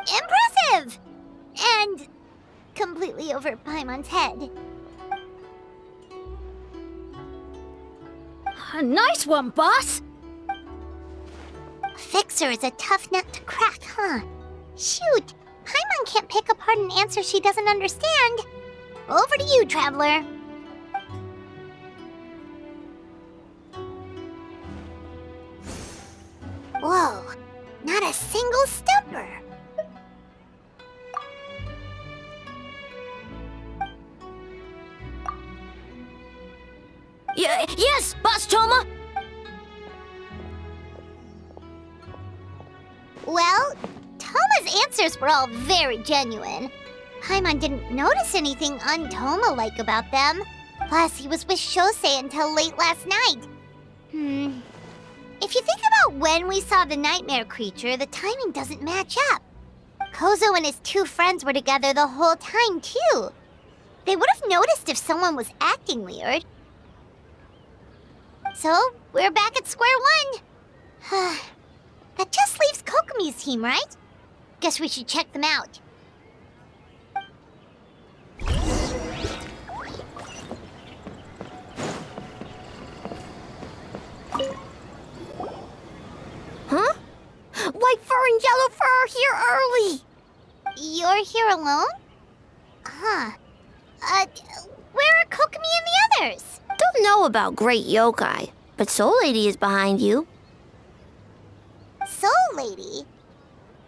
Impressive! And completely over Paimon's head. Nice one, Boss! Fixer is a tough nut to crack, huh? Shoot! Paimon can't pick apart an answer she doesn't understand. Over to you, Traveler. Whoa, not a single stumper. Yes, Boss Toma! Well, Toma's answers were all very genuine. Paimon didn't notice anything un-Toma-like about them. Plus, he was with Shosei until late last night. If you think about when we saw the nightmare creature, the timing doesn't match up. Kozo and his two friends were together the whole time, too. They would have noticed if someone was acting weird. So, we're back at square one. That just leaves Kokomi's team, right? Guess we should check them out. Huh? Whitefur and Yellowfur are here early! You're here alone? Huh. Where are Kokomi and the others? Don't know about Great Yokai, but Soul Lady is behind you. Soul Lady?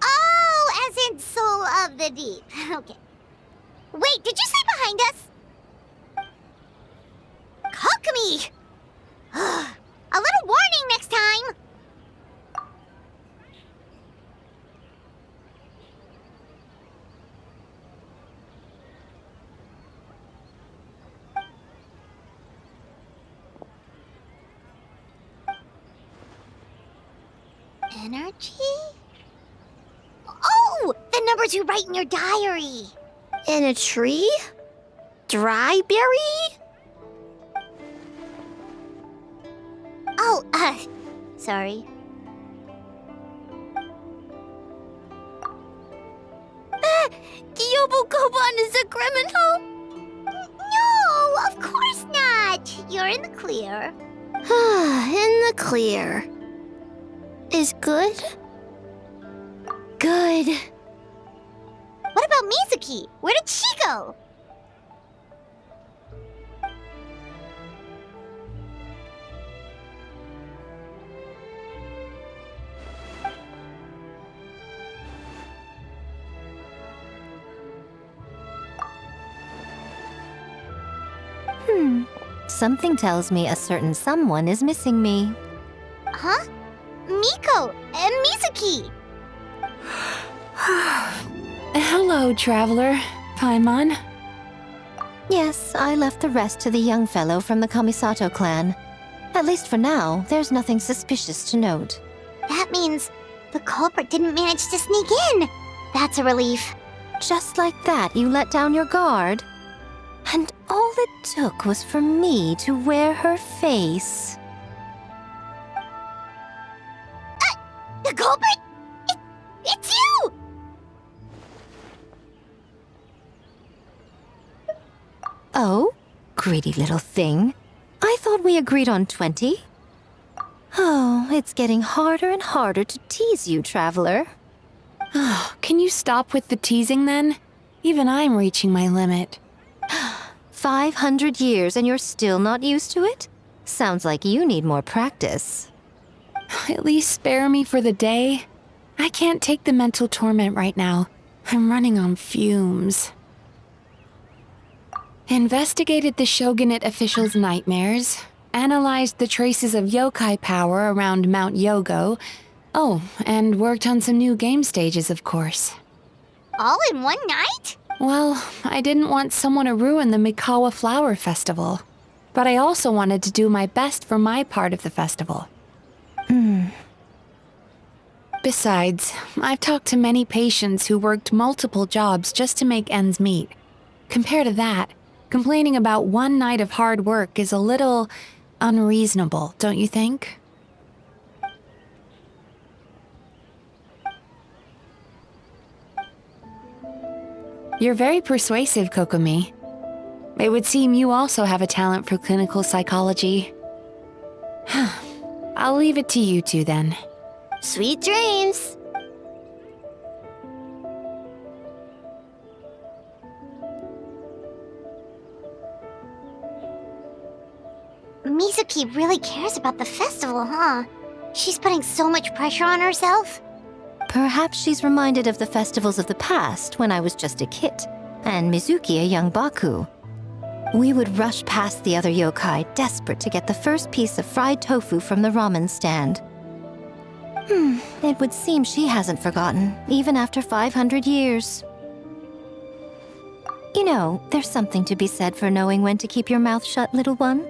Oh, as in Soul of the Deep. Okay. Wait, did you say behind us? Kokomi! A little warning next time! Energy? Oh! The numbers you write in your diary! In a tree? Dryberry? Oh, Sorry. Gyobu Koban is a criminal? No, of course not. You're in the clear. In the clear. Is good? Good. What about Mizuki? Where did she go? Something tells me a certain someone is missing me. Huh? Miko and Mizuki. Hello, traveler. Paimon. Yes, I left the rest to the young fellow from the Kamisato clan. At least for now, there's nothing suspicious to note. That means the culprit didn't manage to sneak in. That's a relief. Just like that, you let down your guard. And all it took was for me to wear her face. The culprit? It's you! Oh, greedy little thing. I thought we agreed on 20. Oh, it's getting harder and harder to tease you, traveler. Can you stop with the teasing then? Even I'm reaching my limit. 500 years and you're still not used to it? Sounds like you need more practice. At least spare me for the day. I can't take the mental torment right now. I'm running on fumes. Investigated the Shogunate officials' nightmares, analyzed the traces of yokai power around Mount Yogo. Oh, and worked on some new game stages, of course. All in one night? Well, I didn't want someone to ruin the Mikawa Flower Festival. But I also wanted to do my best for my part of the festival. Besides, I've talked to many patients who worked multiple jobs just to make ends meet. Compared to that, complaining about one night of hard work is a little unreasonable, don't you think? You're very persuasive, Kokomi. It would seem you also have a talent for clinical psychology. I'll leave it to you two then. Sweet dreams! Mizuki really cares about the festival, huh? She's putting so much pressure on herself. Perhaps she's reminded of the festivals of the past when I was just a kid, and Mizuki a young Baku. We would rush past the other yokai, desperate to get the first piece of fried tofu from the ramen stand. It would seem she hasn't forgotten, even after 500 years. You know, there's something to be said for knowing when to keep your mouth shut, little one.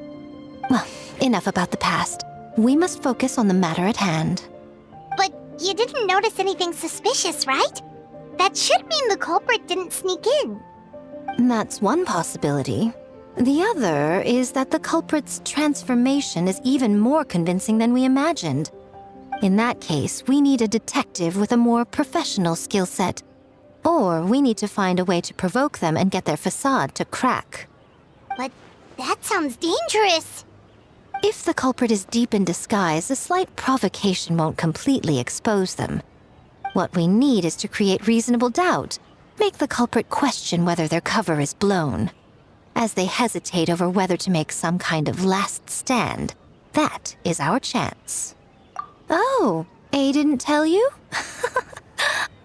Well, enough about the past. We must focus on the matter at hand. But you didn't notice anything suspicious, right? That should mean the culprit didn't sneak in. That's one possibility. The other is that the culprit's transformation is even more convincing than we imagined. In that case, we need a detective with a more professional skill set. Or we need to find a way to provoke them and get their facade to crack. But that sounds dangerous. If the culprit is deep in disguise, a slight provocation won't completely expose them. What we need is to create reasonable doubt. Make the culprit question whether their cover is blown. As they hesitate over whether to make some kind of last stand, that is our chance. Oh, A didn't tell you?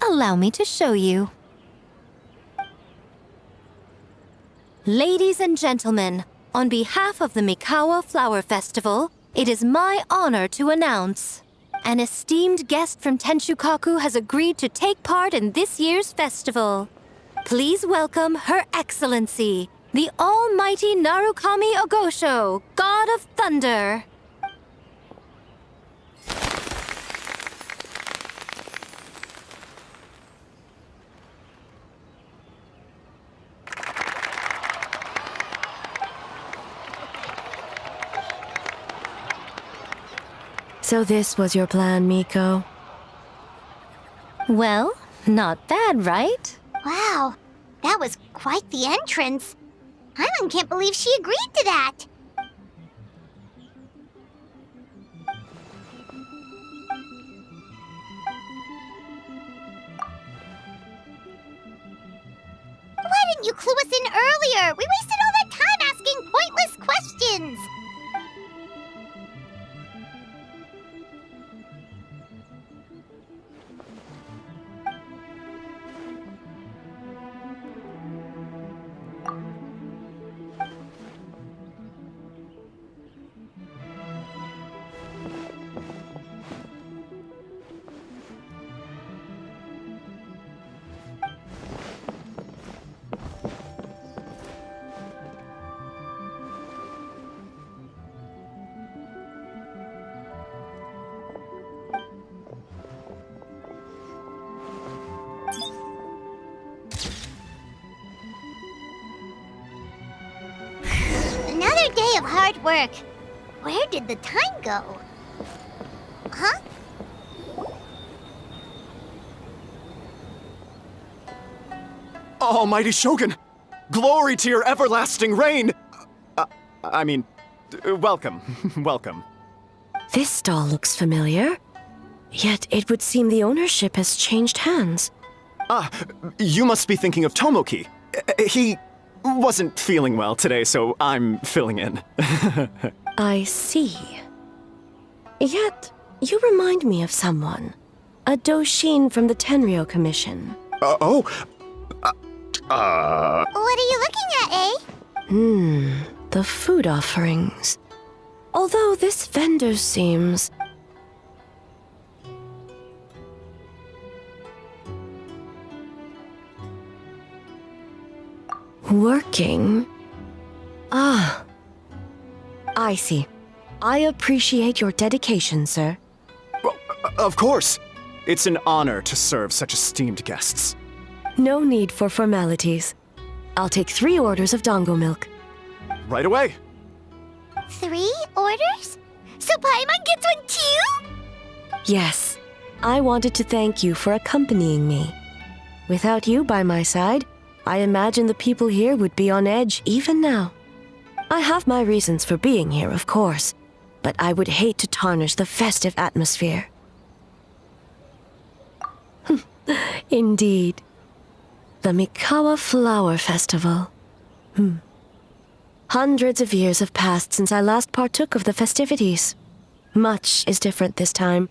Allow me to show you. Ladies and gentlemen, on behalf of the Mikawa Flower Festival, it is my honor to announce an esteemed guest from Tenshukaku has agreed to take part in this year's festival. Please welcome Her Excellency, the Almighty Narukami Ogosho, God of Thunder. So this was your plan, Miko? Well, not bad, right? Wow, that was quite the entrance. Paimon can't believe she agreed to that. Why didn't you clue us in earlier? We wasted all that time asking pointless questions. Another day of hard work. Where did the time go? Huh? Almighty Shogun! Glory to your everlasting reign! Welcome. Welcome. This stall looks familiar. Yet it would seem the ownership has changed hands. You must be thinking of Tomoki. He wasn't feeling well today, so I'm filling in. I see. Yet, you remind me of someone. A Doshin from the Tenryou Commission. What are you looking at, eh? The food offerings. Although this vendor seems... working? Ah. I see. I appreciate your dedication, sir. Well, of course. It's an honor to serve such esteemed guests. No need for formalities. I'll take 3 orders of dango milk. Right away. 3 orders? So Paimon gets one too? Yes. I wanted to thank you for accompanying me. Without you by my side, I imagine the people here would be on edge even now. I have my reasons for being here, of course, but I would hate to tarnish the festive atmosphere. Indeed. The Mikawa Flower Festival. Hundreds of years have passed since I last partook of the festivities. Much is different this time.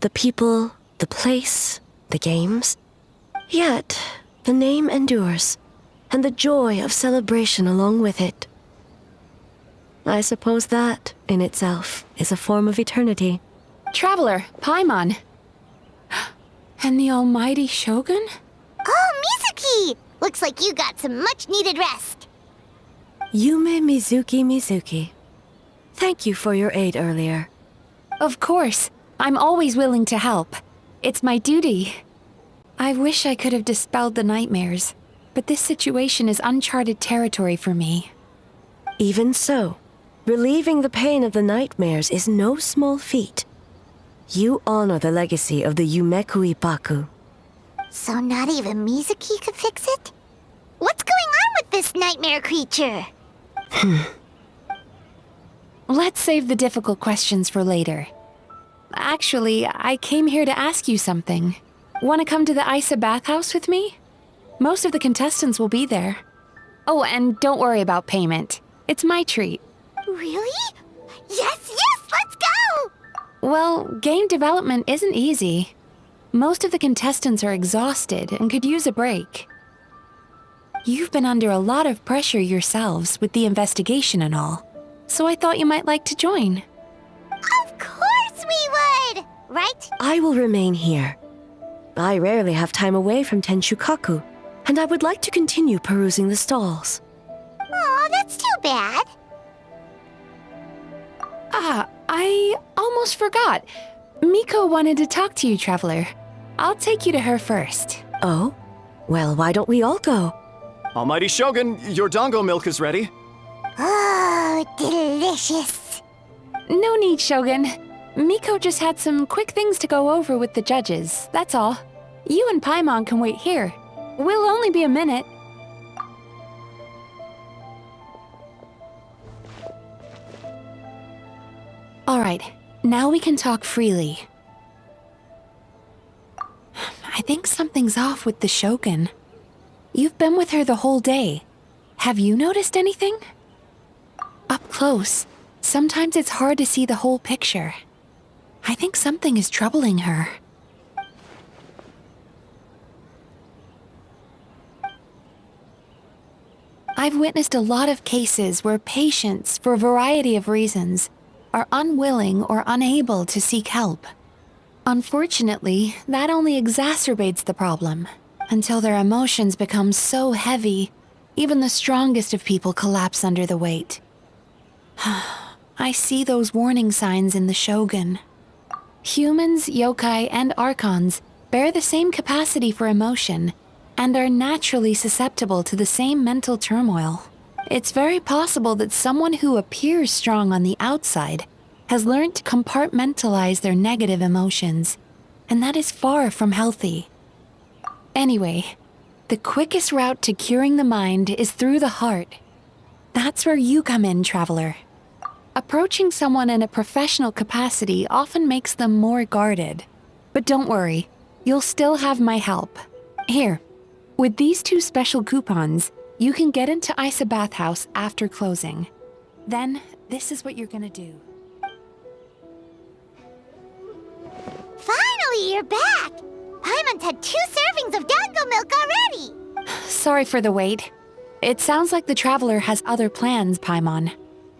The people, the place, the games. Yet, the name endures, and the joy of celebration along with it. I suppose that, in itself, is a form of eternity. Traveler, Paimon. And the almighty Shogun? Oh, Mizuki! Looks like you got some much-needed rest. Yume Mizuki. Thank you for your aid earlier. Of course. I'm always willing to help. It's my duty. I wish I could have dispelled the nightmares, but this situation is uncharted territory for me. Even so, relieving the pain of the nightmares is no small feat. You honor the legacy of the Yumeku Ippaku. So not even Mizuki could fix it? What's going on with this nightmare creature? Let's save the difficult questions for later. Actually, I came here to ask you something. Want to come to the Isa bathhouse with me? Most of the contestants will be there. Oh, and don't worry about payment. It's my treat. Really? Yes, let's go! Well, game development isn't easy. Most of the contestants are exhausted and could use a break. You've been under a lot of pressure yourselves with the investigation and all, so I thought you might like to join. Of course we would! Right? I will remain here. I rarely have time away from Tenshukaku, and I would like to continue perusing the stalls. Aw, that's too bad. I almost forgot. Miko wanted to talk to you, Traveler. I'll take you to her first. Oh? Well, why don't we all go? Almighty Shogun, your dango milk is ready. Oh, delicious. No need, Shogun. Miko just had some quick things to go over with the judges, that's all. You and Paimon can wait here. We'll only be a minute. Alright, now we can talk freely. I think something's off with the Shogun. You've been with her the whole day. Have you noticed anything? Up close, sometimes it's hard to see the whole picture. I think something is troubling her. I've witnessed a lot of cases where patients, for a variety of reasons, are unwilling or unable to seek help. Unfortunately, that only exacerbates the problem, until their emotions become so heavy, even the strongest of people collapse under the weight. I see those warning signs in the Shogun. Humans, yokai, and archons bear the same capacity for emotion, and are naturally susceptible to the same mental turmoil. It's very possible that someone who appears strong on the outside has learned to compartmentalize their negative emotions, and that is far from healthy. Anyway, the quickest route to curing the mind is through the heart. That's where you come in, Traveler. Approaching someone in a professional capacity often makes them more guarded. But don't worry, you'll still have my help. Here, with these 2 special coupons, you can get into Isa Bathhouse after closing. Then, this is what you're gonna do. Finally, you're back! Paimon's had 2 servings of dango milk already! Sorry for the wait. It sounds like the Traveler has other plans, Paimon.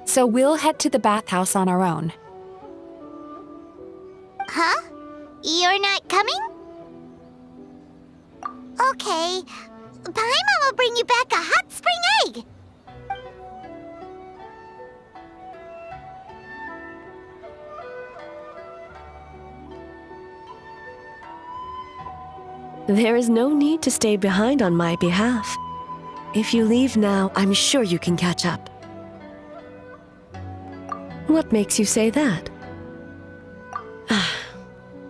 So we'll head to the bathhouse on our own. Huh? You're not coming? Okay. Paimon will bring you back a hot spring egg! There is no need to stay behind on my behalf. If you leave now, I'm sure you can catch up. What makes you say that?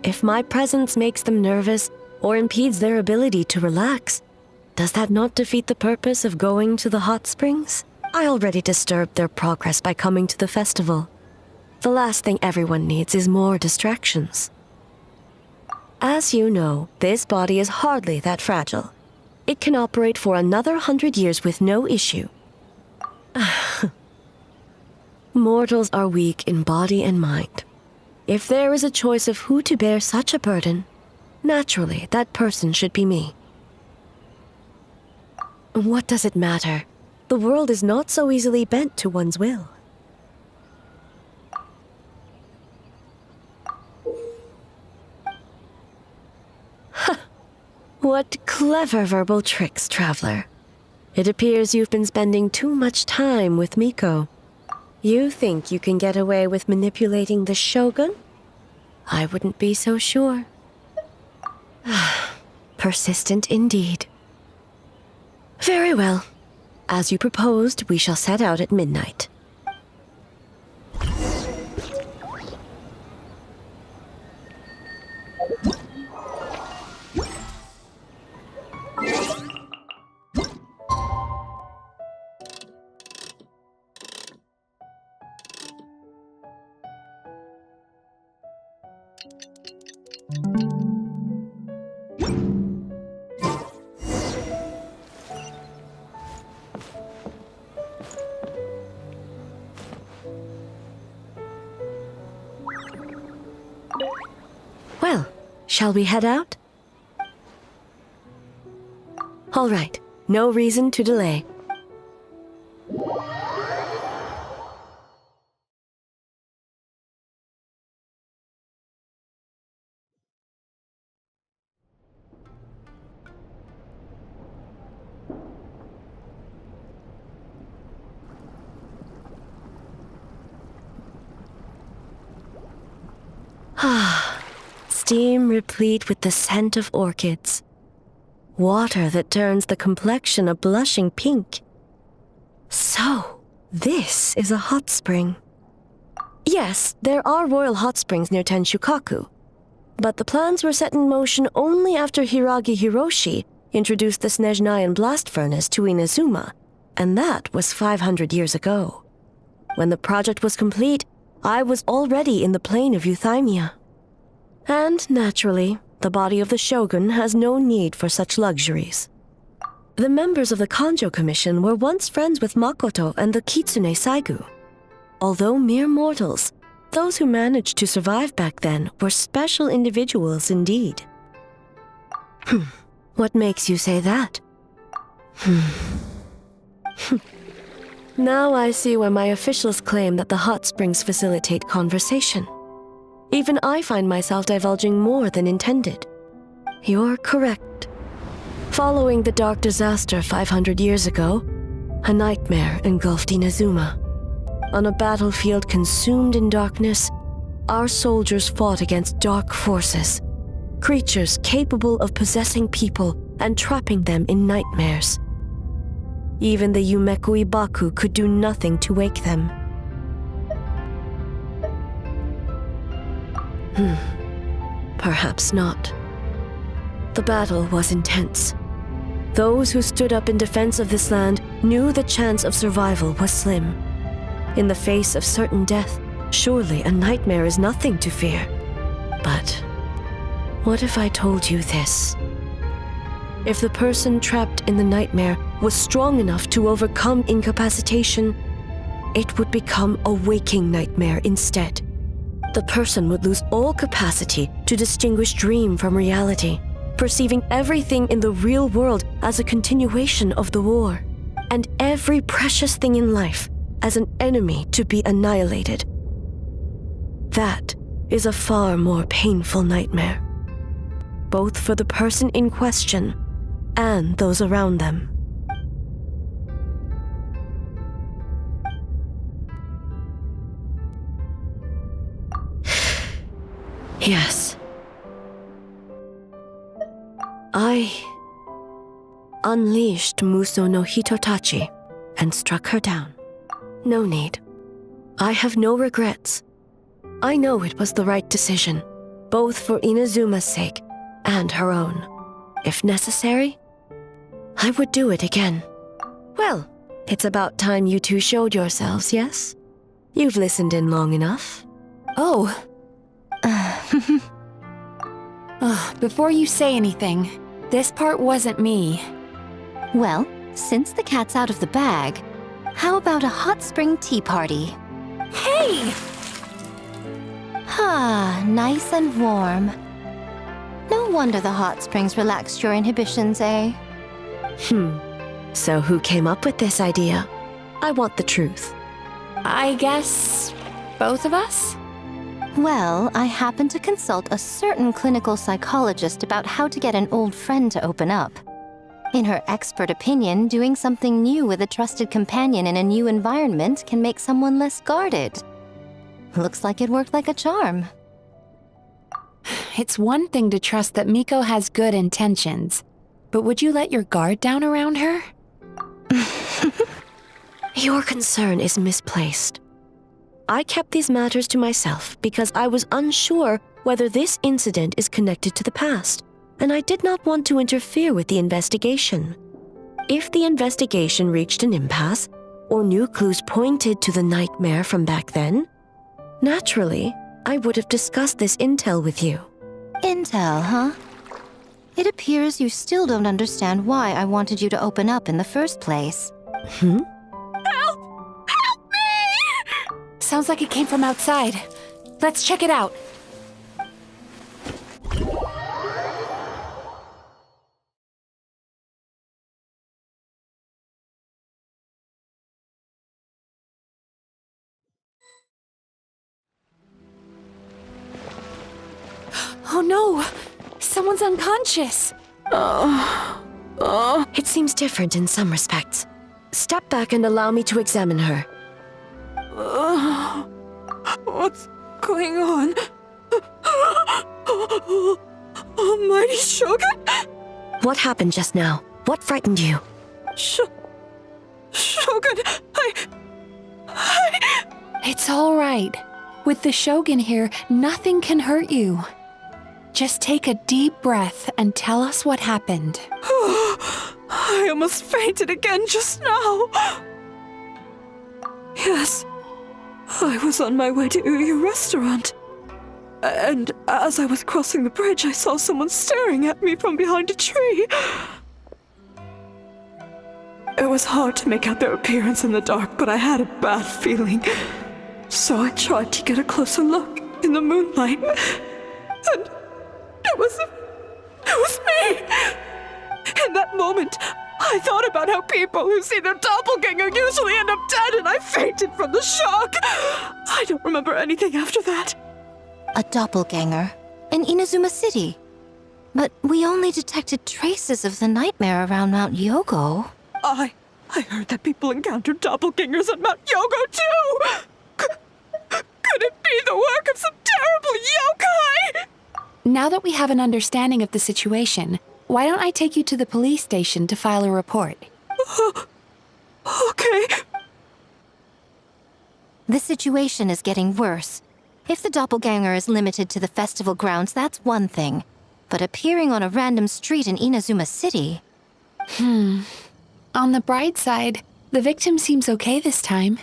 If my presence makes them nervous or impedes their ability to relax, does that not defeat the purpose of going to the hot springs? I already disturbed their progress by coming to the festival. The last thing everyone needs is more distractions. As you know, this body is hardly that fragile. It can operate for another 100 years with no issue. Mortals are weak in body and mind. If there is a choice of who to bear such a burden, naturally that person should be me. What does it matter? The world is not so easily bent to one's will. What clever verbal tricks, Traveler. It appears you've been spending too much time with Miko. You think you can get away with manipulating the Shogun? I wouldn't be so sure. Persistent indeed. Very well. As you proposed, we shall set out at midnight. Well, shall we head out? All right, no reason to delay. Steam replete with the scent of orchids. Water that turns the complexion a blushing pink. So, this is a hot spring. Yes, there are royal hot springs near Tenshukaku. But the plans were set in motion only after Hiragi Hiroshi introduced the Snezhnayan blast furnace to Inazuma, and that was 500 years ago. When the project was complete, I was already in the plain of Euthymia. And, naturally, the body of the shogun has no need for such luxuries. The members of the Kanjo Commission were once friends with Makoto and the Kitsune Saigu. Although mere mortals, those who managed to survive back then were special individuals indeed. What makes you say that? Now I see why my officials claim that the hot springs facilitate conversation. Even I find myself divulging more than intended. You're correct. Following the dark disaster 500 years ago, a nightmare engulfed Inazuma. On a battlefield consumed in darkness, our soldiers fought against dark forces, creatures capable of possessing people and trapping them in nightmares. Even the Yumeku Ibaku could do nothing to wake them. Perhaps not. The battle was intense. Those who stood up in defense of this land knew the chance of survival was slim. In the face of certain death, surely a nightmare is nothing to fear. But what if I told you this? If the person trapped in the nightmare was strong enough to overcome incapacitation, it would become a waking nightmare instead. The person would lose all capacity to distinguish dream from reality, perceiving everything in the real world as a continuation of the war, and every precious thing in life as an enemy to be annihilated. That is a far more painful nightmare, both for the person in question and those around them. Yes. I unleashed Muso no Hitotachi and struck her down. No need. I have no regrets. I know it was the right decision, both for Inazuma's sake and her own. If necessary, I would do it again. Well, it's about time you two showed yourselves, yes? You've listened in long enough. Oh. Before you say anything, this part wasn't me. Well, since the cat's out of the bag, how about a hot spring tea party? Hey! Ah, nice and warm. No wonder the hot springs relaxed your inhibitions, eh? So who came up with this idea? I want the truth. I guess both of us? Well, I happened to consult a certain clinical psychologist about how to get an old friend to open up. In her expert opinion, doing something new with a trusted companion in a new environment can make someone less guarded. Looks like it worked like a charm. It's one thing to trust that Miko has good intentions, but would you let your guard down around her? Your concern is misplaced. I kept these matters to myself because I was unsure whether this incident is connected to the past, and I did not want to interfere with the investigation. If the investigation reached an impasse, or new clues pointed to the nightmare from back then, naturally, I would have discussed this intel with you. Intel, huh? It appears you still don't understand why I wanted you to open up in the first place. Help! Help me! Sounds like it came from outside. Let's check it out. Oh no! Someone's unconscious! It seems different in some respects. Step back and allow me to examine her. What's going on? Almighty Shogun? What happened just now? What frightened you? Shogun, It's all right. With the Shogun here, nothing can hurt you. Just take a deep breath and tell us what happened. I almost fainted again just now. Yes, I was on my way to Uyu restaurant. And as I was crossing the bridge, I saw someone staring at me from behind a tree. It was hard to make out their appearance in the dark, but I had a bad feeling. So I tried to get a closer look in the moonlight. And it was me! In that moment, I thought about how people who see their doppelganger usually end up dead, and I fainted from the shock. I don't remember anything after that. A doppelganger in Inazuma City. But we only detected traces of the nightmare around Mount Yogo. I heard that people encountered doppelgangers at Mount Yogo too! Could it be the work of some terrible yokai? Now that we have an understanding of the situation, why don't I take you to the police station to file a report? Okay. The situation is getting worse. If the doppelganger is limited to the festival grounds, that's one thing. But appearing on a random street in Inazuma City... On the bright side, the victim seems okay this time.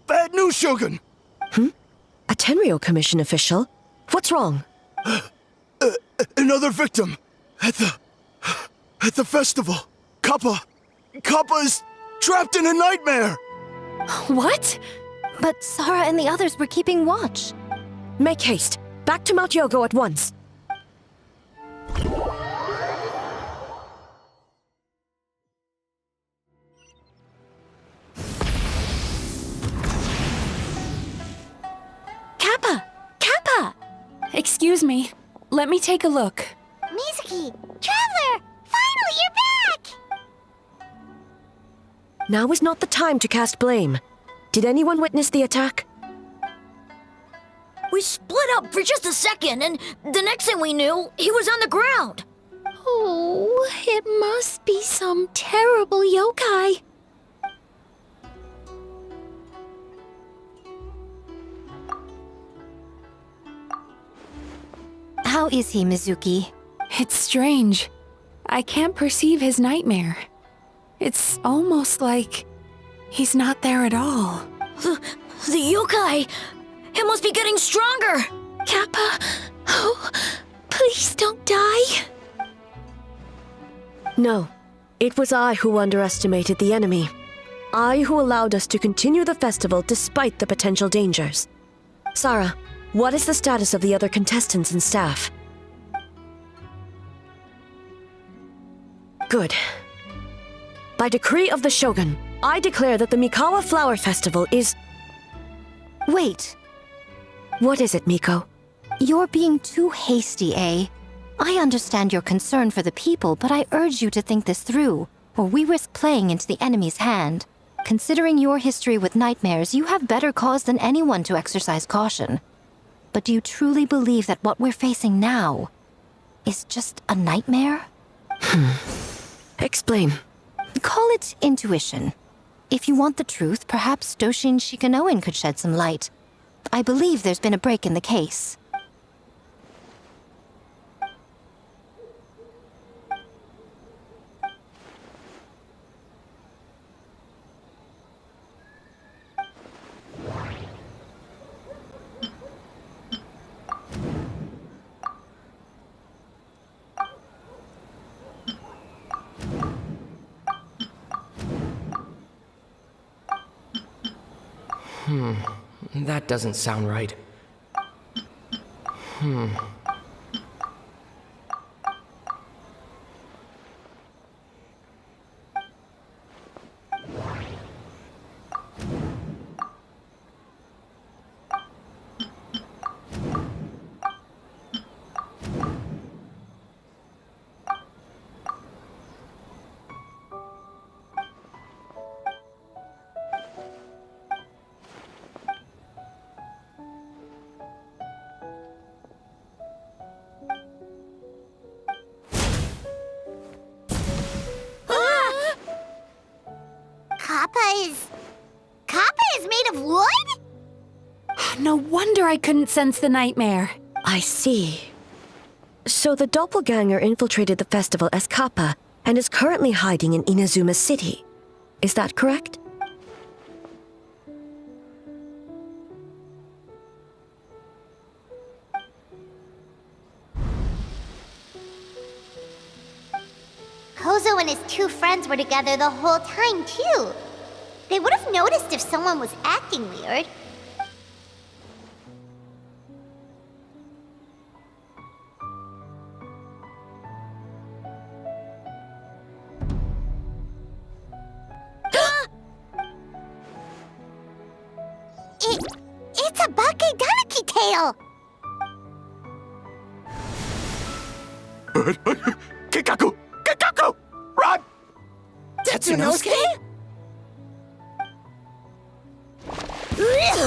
Bad news, Shogun! A Tenryou Commission official? What's wrong? Another victim! At the festival! Kappa is trapped in a nightmare! What? But Sara and the others were keeping watch. Make haste. Back to Mount Yogo at once. Kappa! Excuse me. Let me take a look. Mizuki! Traveler! Finally, you're back! Now is not the time to cast blame. Did anyone witness the attack? We split up for just a second, and the next thing we knew, he was on the ground. Oh, it must be some terrible yokai. How is he, Mizuki? It's strange. I can't perceive his nightmare. It's almost like he's not there at all. The yokai! It must be getting stronger! Kappa, oh, please don't die. No. It was I who underestimated the enemy. I who allowed us to continue the festival despite the potential dangers. Sara, what is the status of the other contestants and staff? Good. By decree of the Shogun, I declare that the Mikawa Flower Festival is... Wait. What is it, Miko? You're being too hasty, eh? I understand your concern for the people, but I urge you to think this through, or we risk playing into the enemy's hand. Considering your history with nightmares, you have better cause than anyone to exercise caution. But do you truly believe that what we're facing now is just a nightmare? Explain. Call it intuition. If you want the truth, perhaps Doshin Shikanoin could shed some light. I believe there's been a break in the case. That doesn't sound right. No wonder I couldn't sense the nightmare. I see. So the doppelganger infiltrated the festival as Kappa and is currently hiding in Inazuma City. Is that correct? Kozo and his two friends were together the whole time, too. They would have noticed if someone was acting weird. It's a Bakedaniki tail! Kikaku! Kikaku! Run! Tetsunosuke? They're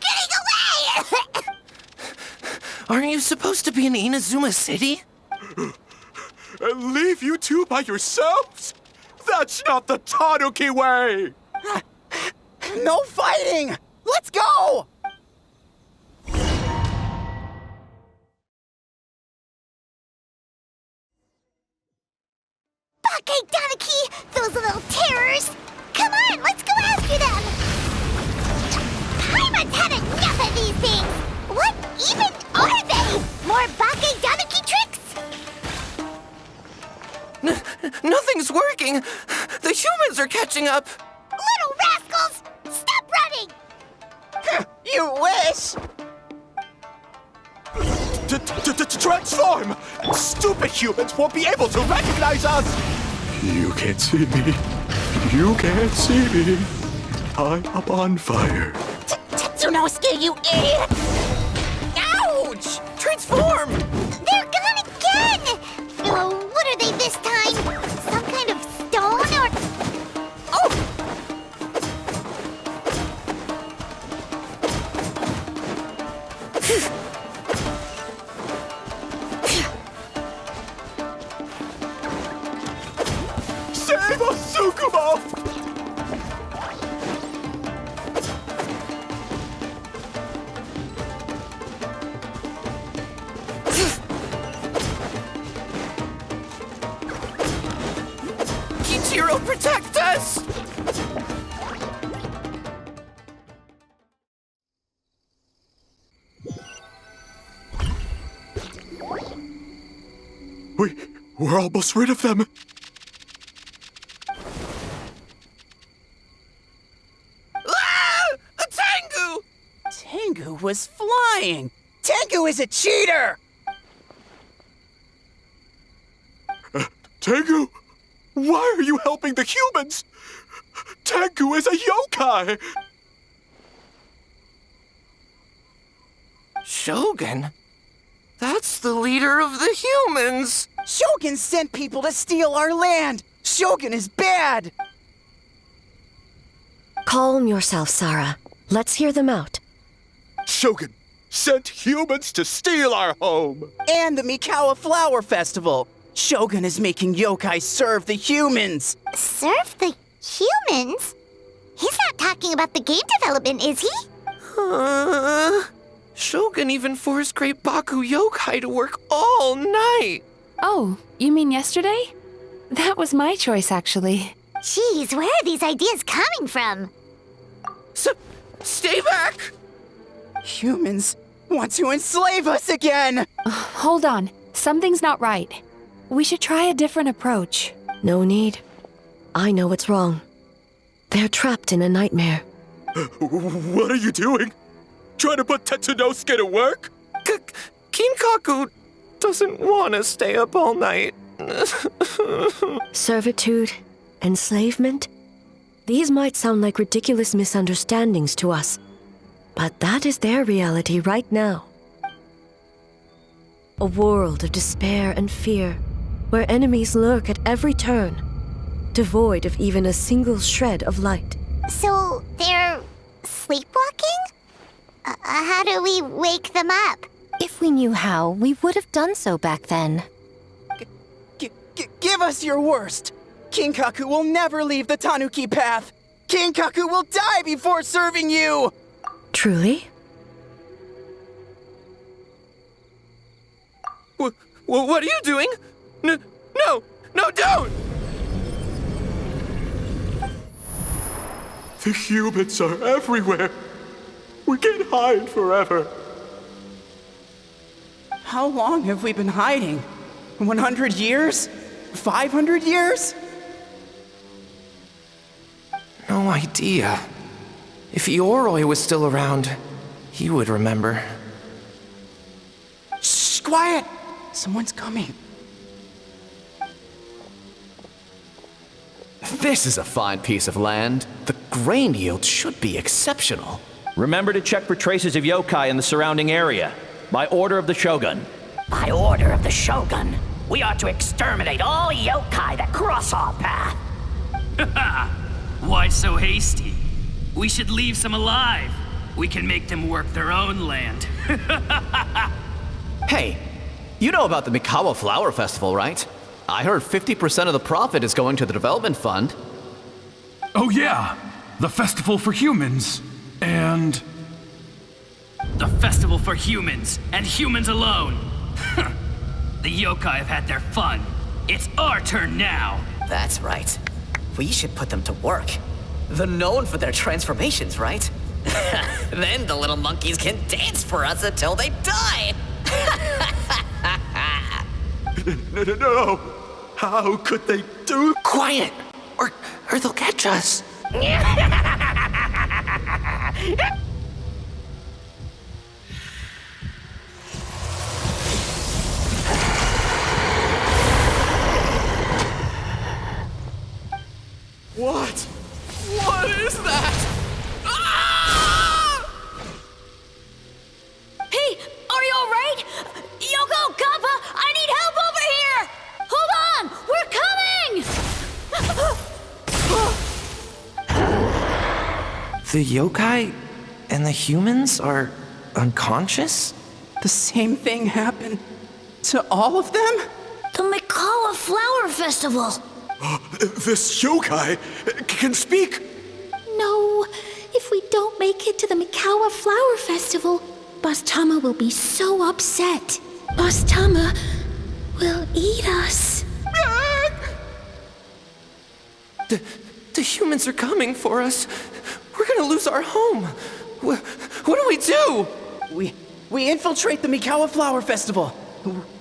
getting away! Aren't you supposed to be in Inazuma City? And leave you two by yourselves? That's not the Tanuki way! No fighting! Let's go! Bakedaniki! Those little terrors! Come on, let's go after them! Paimon's had enough of these things! What even are they? More Bakedaniki tricks? Nothing's working! The humans are catching up! Little rascals! Stop running! You wish! Transform! Stupid humans won't be able to recognize us! You can't see me. You can't see me. I'm up on fire. Tetsunosuke, you idiot! Ouch! Transform! They're gone again! Oh, what are they this time? Some kind of stone or... Oh! Save us, Tsukumo! Kichiro, protect us! We're almost rid of them. Ah! A Tengu! Tengu was flying! Tengu is a cheater! Tengu, why are you helping the humans? Tengu is a yokai! Shogun? That's the leader of the humans! Shogun sent people to steal our land! Shogun is bad! Calm yourself, Sarah. Let's hear them out. Shogun sent humans to steal our home! And the Mikawa Flower Festival! Shogun is making yokai serve the humans! Serve the humans? He's not talking about the game development, is he? Shogun even forced Great Baku Yokai to work all night! Oh, you mean yesterday? That was my choice, actually. Jeez, where are these ideas coming from? Stay back! Humans want to enslave us again! Hold on. Something's not right. We should try a different approach. No need. I know what's wrong. They're trapped in a nightmare. What are you doing? Trying to put Tetsunosuke to work? Kinkaku doesn't want to stay up all night. Servitude, enslavement? These might sound like ridiculous misunderstandings to us, but that is their reality right now. A world of despair and fear, where enemies lurk at every turn, devoid of even a single shred of light. So, they're sleepwalking? How do we wake them up? If we knew how, we would have done so back then. Give us your worst! Kinkaku will never leave the Tanuki path! King Kaku will die before serving you! Truly? What are you doing? No, don't! The humans are everywhere. We can't hide forever. How long have we been hiding? 100 years? 500 years? No idea. If Ioroi was still around, he would remember. Shh, quiet! Someone's coming. This is a fine piece of land. The grain yield should be exceptional. Remember to check for traces of yokai in the surrounding area. By order of the Shogun. By order of the Shogun, we are to exterminate all yokai that cross our path. Why so hasty? We should leave some alive. We can make them work their own land. Hey, you know about the Mikawa Flower Festival, right? I heard 50% of the profit is going to the development fund. Oh yeah, the festival for humans, and... The festival for humans, and humans alone. The yokai have had their fun. It's our turn now. That's right. We should put them to work. They're known for their transformations, right? Then the little monkeys can dance for us until they die. No! How could they do? Quiet, or they'll catch us. What? What is that? Hey, are you alright? Yoko, Kappa, I need help over here! Hold on, we're coming! The yokai and the humans are unconscious? The same thing happened to all of them? The Mikawa Flower Festival! This yokai can speak! No, if we don't make it to the Mikawa Flower Festival, Boss Tama will be so upset. Boss Tama will eat us. The humans are coming for us. We're gonna lose our home. What do we do? We infiltrate the Mikawa Flower Festival.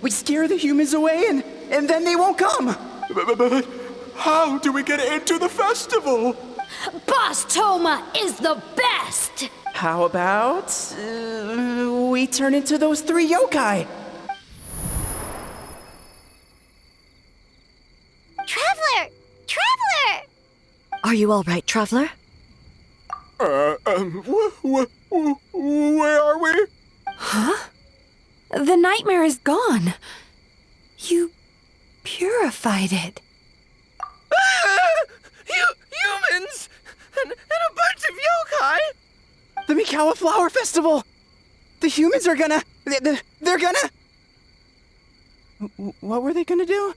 We scare the humans away and then they won't come. But how do we get into the festival? Boss Toma is the best! How about we turn into those 3 yokai? Traveler! Traveler! Are you all right, Traveler? Where are we? Huh? The nightmare is gone. You purified it. Humans! And a bunch of yokai! The Mikawa Flower Festival! The humans are gonna... They're gonna... What were they gonna do?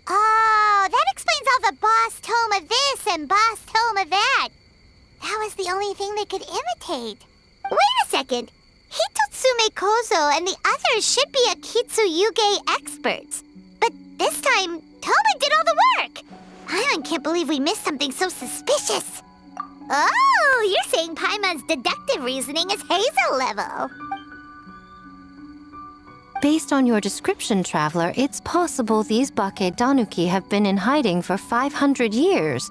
Oh, that explains all the Boss Toma this and Boss Toma that. That was the only thing they could imitate. Wait a second. Hitotsume Kozo and the others should be Akitsuyuge experts. But this time, Toma did all the work. Paimon can't believe we missed something so suspicious. Oh, you're saying Paimon's deductive reasoning is Hazel level. Based on your description, Traveler, it's possible these Bake Danuki have been in hiding for 500 years.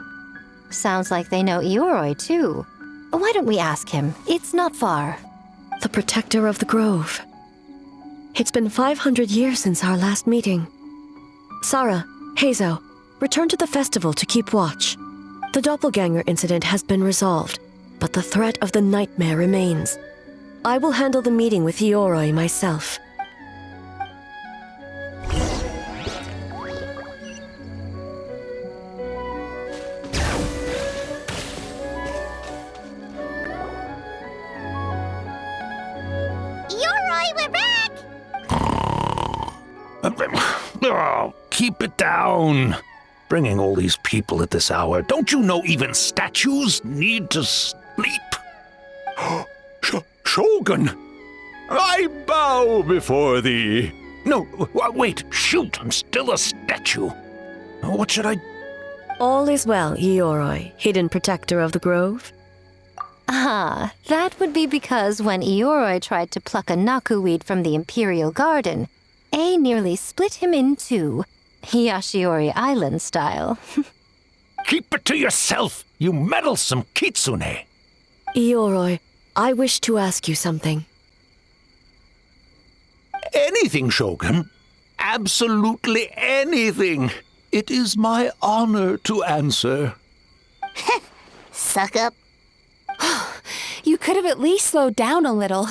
Sounds like they know Ioroi, too. Why don't we ask him? It's not far. The protector of the grove. It's been 500 years since our last meeting. Sarah, Heizo, return to the festival to keep watch. The doppelganger incident has been resolved, but the threat of the nightmare remains. I will handle the meeting with Ioroi myself. Oh, keep it down. Bringing all these people at this hour. Don't you know even statues need to sleep? Shogun! I bow before thee. No, wait, shoot, I'm still a statue. What should I... All is well, Ioroi, hidden protector of the grove. Ah, that would be because when Ioroi tried to pluck a naku weed from the Imperial Garden, A nearly split him in two, Yashiori Island style. Keep it to yourself, you meddlesome kitsune. Ioroi, I wish to ask you something. Anything, Shogun. Absolutely anything. It is my honor to answer. Suck up. You could have at least slowed down a little.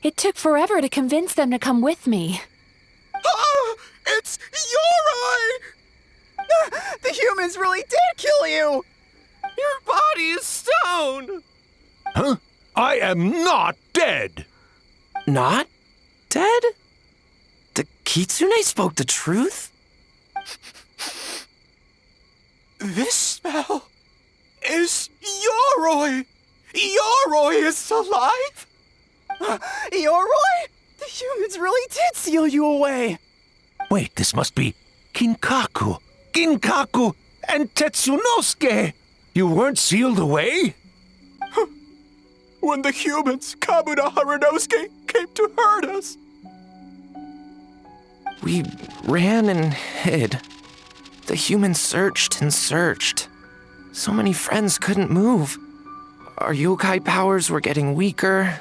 It took forever to convince them to come with me. Ah, it's Ioroi! The humans really did kill you! Your body is stone! Huh? I am not dead! Not dead? The kitsune spoke the truth? This smell is Ioroi! Ioroi is alive? Ioroi? The humans really did seal you away! Wait, this must be Ginkaku, and Tetsunosuke! You weren't sealed away? When the humans, Kamuna Harunosuke, came to hurt us. We ran and hid. The humans searched and searched. So many friends couldn't move. Our yokai powers were getting weaker.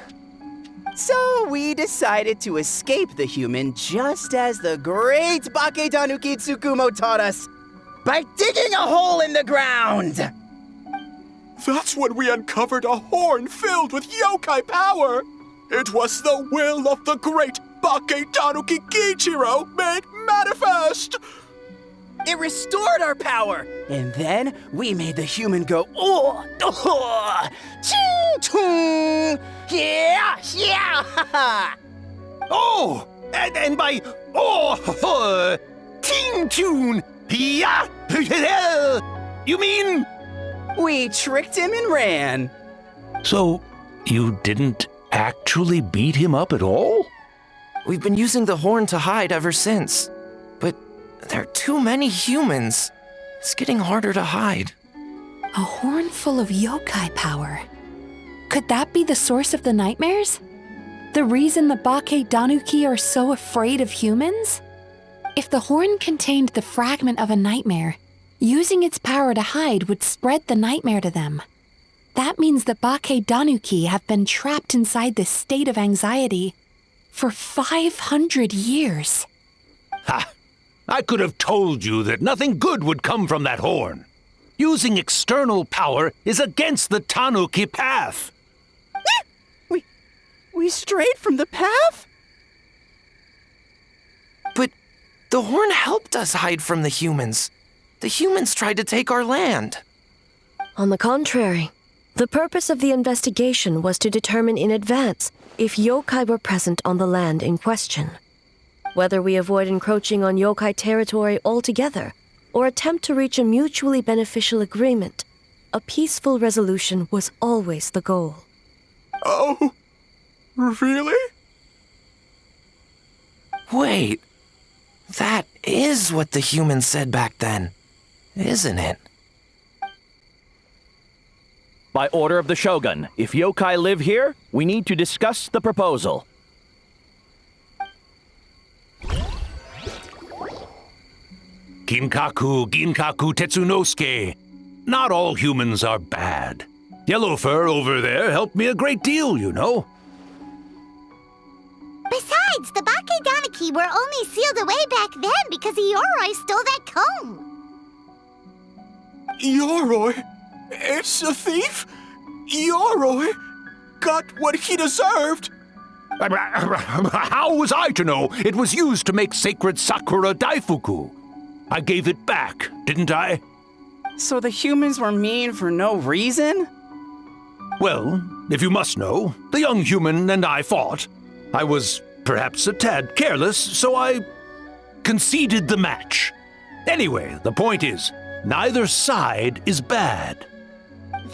So we decided to escape the human just as the great Bakedanuki Tsukumo taught us, by digging a hole in the ground! That's when we uncovered a horn filled with yokai power. It was the will of the great Bakedanuki Kichiro made manifest. It restored our power, and then we made the human go, oh, oh, ching, yeah, yeah, ha, ha. Oh, and by, oh, ting, tune, yeah, you mean? We tricked him and ran. So, you didn't actually beat him up at all? We've been using the horn to hide ever since. But there are too many humans. It's getting harder to hide. A horn full of yokai power. Could that be the source of the nightmares? The reason the Bakedanuki are so afraid of humans? If the horn contained the fragment of a nightmare, using its power to hide would spread the nightmare to them. That means the Bakedanuki have been trapped inside this state of anxiety for 500 years. Ha! I could have told you that nothing good would come from that horn. Using external power is against the Tanuki path. We strayed from the path? But the horn helped us hide from the humans. The humans tried to take our land. On the contrary, the purpose of the investigation was to determine in advance if yokai were present on the land in question. Whether we avoid encroaching on yokai territory altogether or attempt to reach a mutually beneficial agreement, a peaceful resolution was always the goal. Oh, really? Wait, that is what the humans said back then, isn't it? By order of the Shogun, if yokai live here, we need to discuss the proposal. Ginkaku Tetsunosuke. Not all humans are bad. Yellowfur over there helped me a great deal, you know. Besides, the Bakedanuki were only sealed away back then because Ioroi stole that comb. Ioroi? It's a thief? Ioroi got what he deserved. How was I to know it was used to make sacred Sakura Daifuku? I gave it back, didn't I? So the humans were mean for no reason? Well, if you must know, the young human and I fought. I was perhaps a tad careless, so I conceded the match. Anyway, the point is, neither side is bad.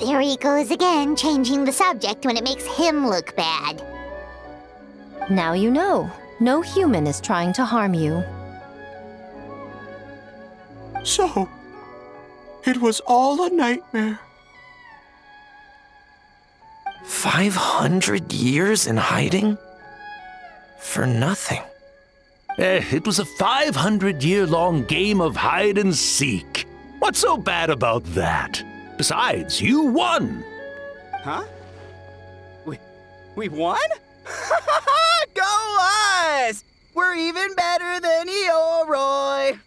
There he goes again, changing the subject when it makes him look bad. Now you know. No human is trying to harm you. So, it was all a nightmare. 500 years in hiding? For nothing. It was a 500-year-long game of hide and seek. What's so bad about that? Besides, you won! Huh? We won? Go us! We're even better than Eoroy!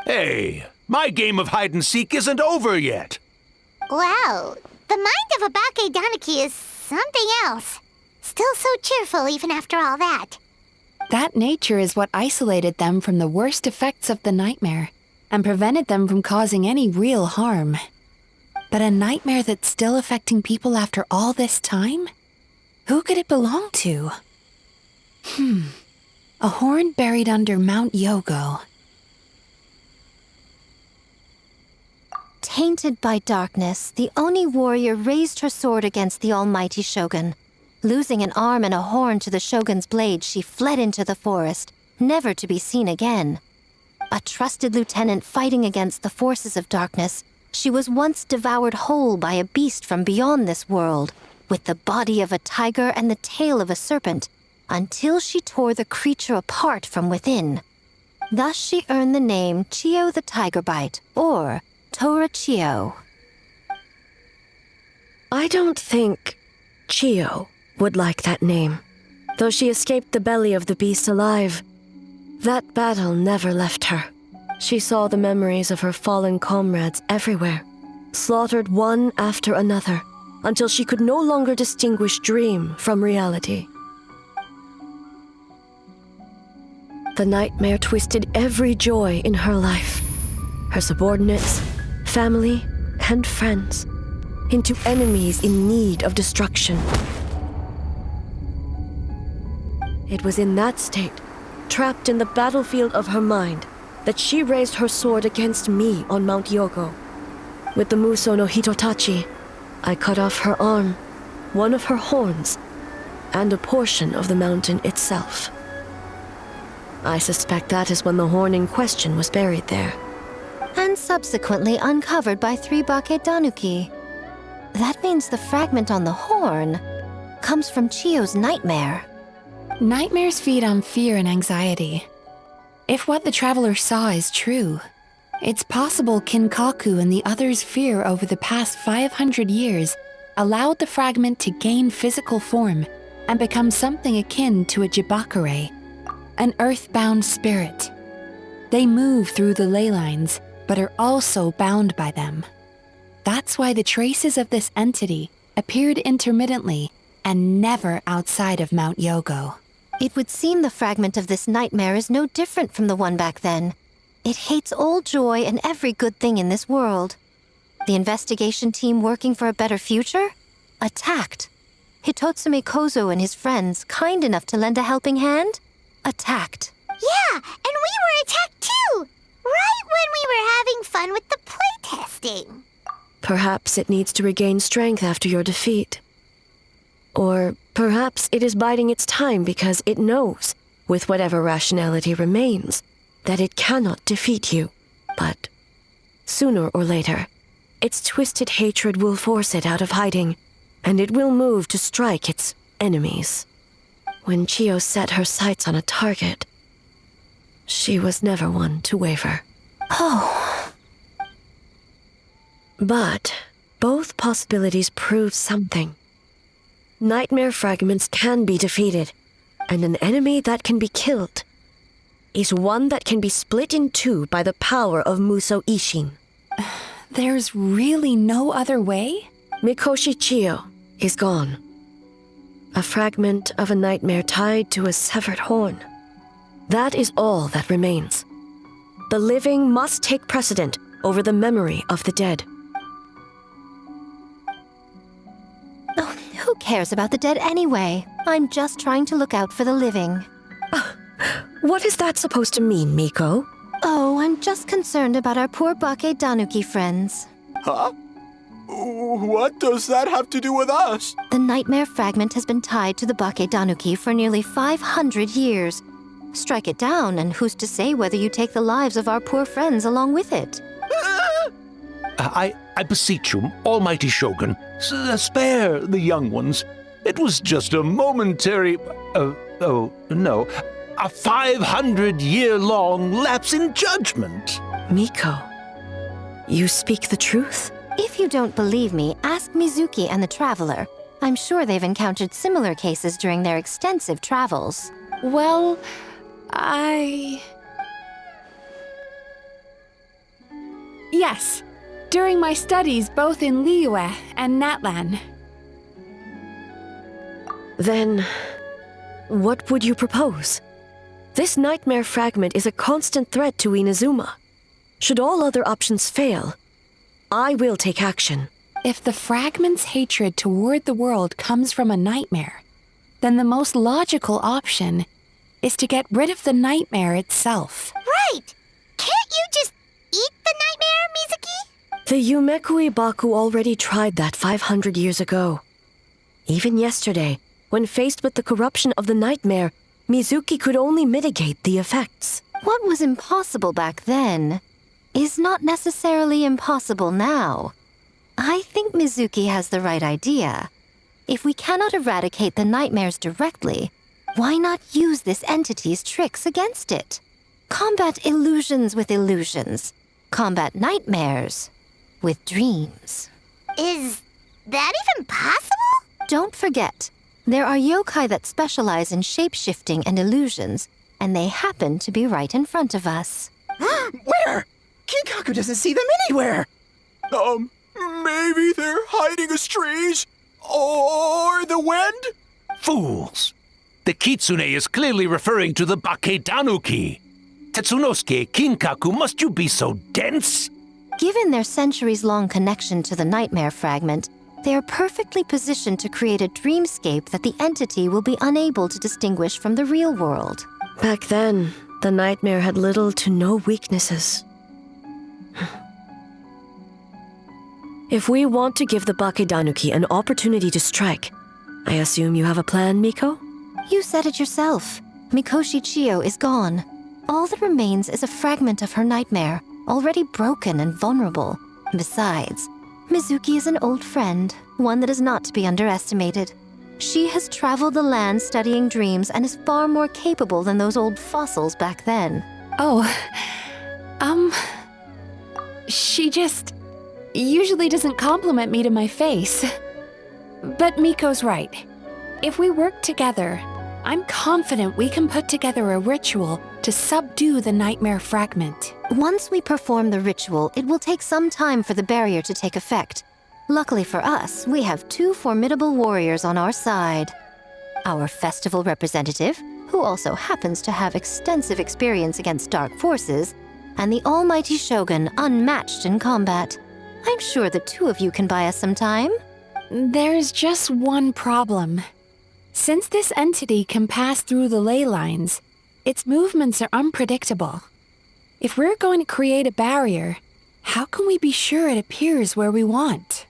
Hey, my game of hide and seek isn't over yet. Wow, the mind of a Bake Tanuki is something else. Still so cheerful even after all that. That nature is what isolated them from the worst effects of the nightmare and prevented them from causing any real harm. But a nightmare that's still affecting people after all this time? Who could it belong to? A horn buried under Mount Yogo. Tainted by darkness, the Oni warrior raised her sword against the almighty shogun. Losing an arm and a horn to the shogun's blade, she fled into the forest, never to be seen again. A trusted lieutenant fighting against the forces of darkness, she was once devoured whole by a beast from beyond this world, with the body of a tiger and the tail of a serpent, until she tore the creature apart from within. Thus she earned the name Chiyo the Tigerbite, or Tora Chiyo. I don't think Chiyo would like that name. Though she escaped the belly of the beast alive, that battle never left her. She saw the memories of her fallen comrades everywhere, slaughtered one after another, until she could no longer distinguish dream from reality. The nightmare twisted every joy in her life, her subordinates, family, and friends, into enemies in need of destruction. It was in that state, trapped in the battlefield of her mind, that she raised her sword against me on Mount Yogo. With the Muso no Hitotachi, I cut off her arm, one of her horns, and a portion of the mountain itself. I suspect that is when the horn in question was buried there. And subsequently uncovered by 3 Bake Tanuki. That means the fragment on the horn comes from Chiyo's nightmare. Nightmares feed on fear and anxiety. If what the traveler saw is true, it's possible Kinkaku and the others' fear over the past 500 years allowed the fragment to gain physical form and become something akin to a jibakure, an earthbound spirit. They move through the ley lines, but are also bound by them. That's why the traces of this entity appeared intermittently and never outside of Mount Yogo. It would seem the fragment of this nightmare is no different from the one back then. It hates all joy and every good thing in this world. The investigation team working for a better future? Attacked. Hitotsume Kozo and his friends, kind enough to lend a helping hand? Attacked. Yeah, and we were attacked too! Right when we were having fun with the playtesting. Perhaps it needs to regain strength after your defeat. Or perhaps it is biding its time because it knows, with whatever rationality remains, that it cannot defeat you. But sooner or later, its twisted hatred will force it out of hiding, and it will move to strike its enemies. When Chiyo set her sights on a target, she was never one to waver. Oh. But both possibilities prove something. Nightmare fragments can be defeated, and an enemy that can be killed is one that can be split in two by the power of Muso Ishin. There's really no other way? Mikoshi Chiyo is gone. A fragment of a nightmare tied to a severed horn. That is all that remains. The living must take precedent over the memory of the dead. Oh, who cares about the dead anyway? I'm just trying to look out for the living. What is that supposed to mean, Miko? Oh, I'm just concerned about our poor Bake Danuki friends. Huh? What does that have to do with us? The nightmare fragment has been tied to the Bake Danuki for nearly 500 years. Strike it down, and who's to say whether you take the lives of our poor friends along with it? I beseech you, Almighty Shogun, spare the young ones. It was just a momentary... a 500-year-long lapse in judgment. Miko, you speak the truth? If you don't believe me, ask Mizuki and the Traveler. I'm sure they've encountered similar cases during their extensive travels. Well, Yes, during my studies both in Liyue and Natlan. Then, what would you propose? This nightmare fragment is a constant threat to Inazuma. Should all other options fail, I will take action. If the fragment's hatred toward the world comes from a nightmare, then the most logical option is to get rid of the nightmare itself. Right! Can't you just eat the nightmare, Mizuki? The Yumekui Baku already tried that 500 years ago. Even yesterday, when faced with the corruption of the nightmare, Mizuki could only mitigate the effects. What was impossible back then is not necessarily impossible now. I think Mizuki has the right idea. If we cannot eradicate the nightmares directly, why not use this entity's tricks against it? Combat illusions with illusions. Combat nightmares with dreams. Is that even possible? Don't forget, there are yokai that specialize in shape-shifting and illusions, and they happen to be right in front of us. Where? Kinkaku doesn't see them anywhere! Maybe they're hiding as trees? Or the wind? Fools! The Kitsune is clearly referring to the Bake Danuki. Tetsunosuke, Kinkaku, must you be so dense? Given their centuries-long connection to the nightmare fragment, they are perfectly positioned to create a dreamscape that the entity will be unable to distinguish from the real world. Back then, the nightmare had little to no weaknesses. If we want to give the Bake Danuki an opportunity to strike, I assume you have a plan, Miko? You said it yourself. Mikoshi Chiyo is gone. All that remains is a fragment of her nightmare, already broken and vulnerable. Besides, Mizuki is an old friend, one that is not to be underestimated. She has traveled the land studying dreams and is far more capable than those old fossils back then. Oh, she just usually doesn't compliment me to my face. But Miko's right. If we work together, I'm confident we can put together a ritual to subdue the nightmare fragment. Once we perform the ritual, it will take some time for the barrier to take effect. Luckily for us, we have two formidable warriors on our side. Our festival representative, who also happens to have extensive experience against dark forces, and the almighty Shogun, unmatched in combat. I'm sure the two of you can buy us some time. There's just one problem. Since this entity can pass through the ley lines, its movements are unpredictable. If we're going to create a barrier, how can we be sure it appears where we want?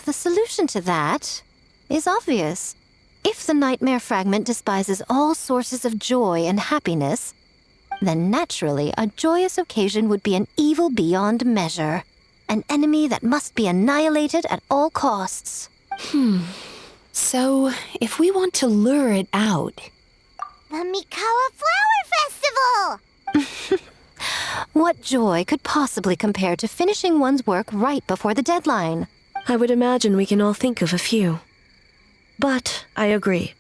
The solution to that is obvious. If the nightmare fragment despises all sources of joy and happiness, then naturally a joyous occasion would be an evil beyond measure. An enemy that must be annihilated at all costs. So, if we want to lure it out... The Mikawa Flower Festival! What joy could possibly compare to finishing one's work right before the deadline? I would imagine we can all think of a few. But I agree.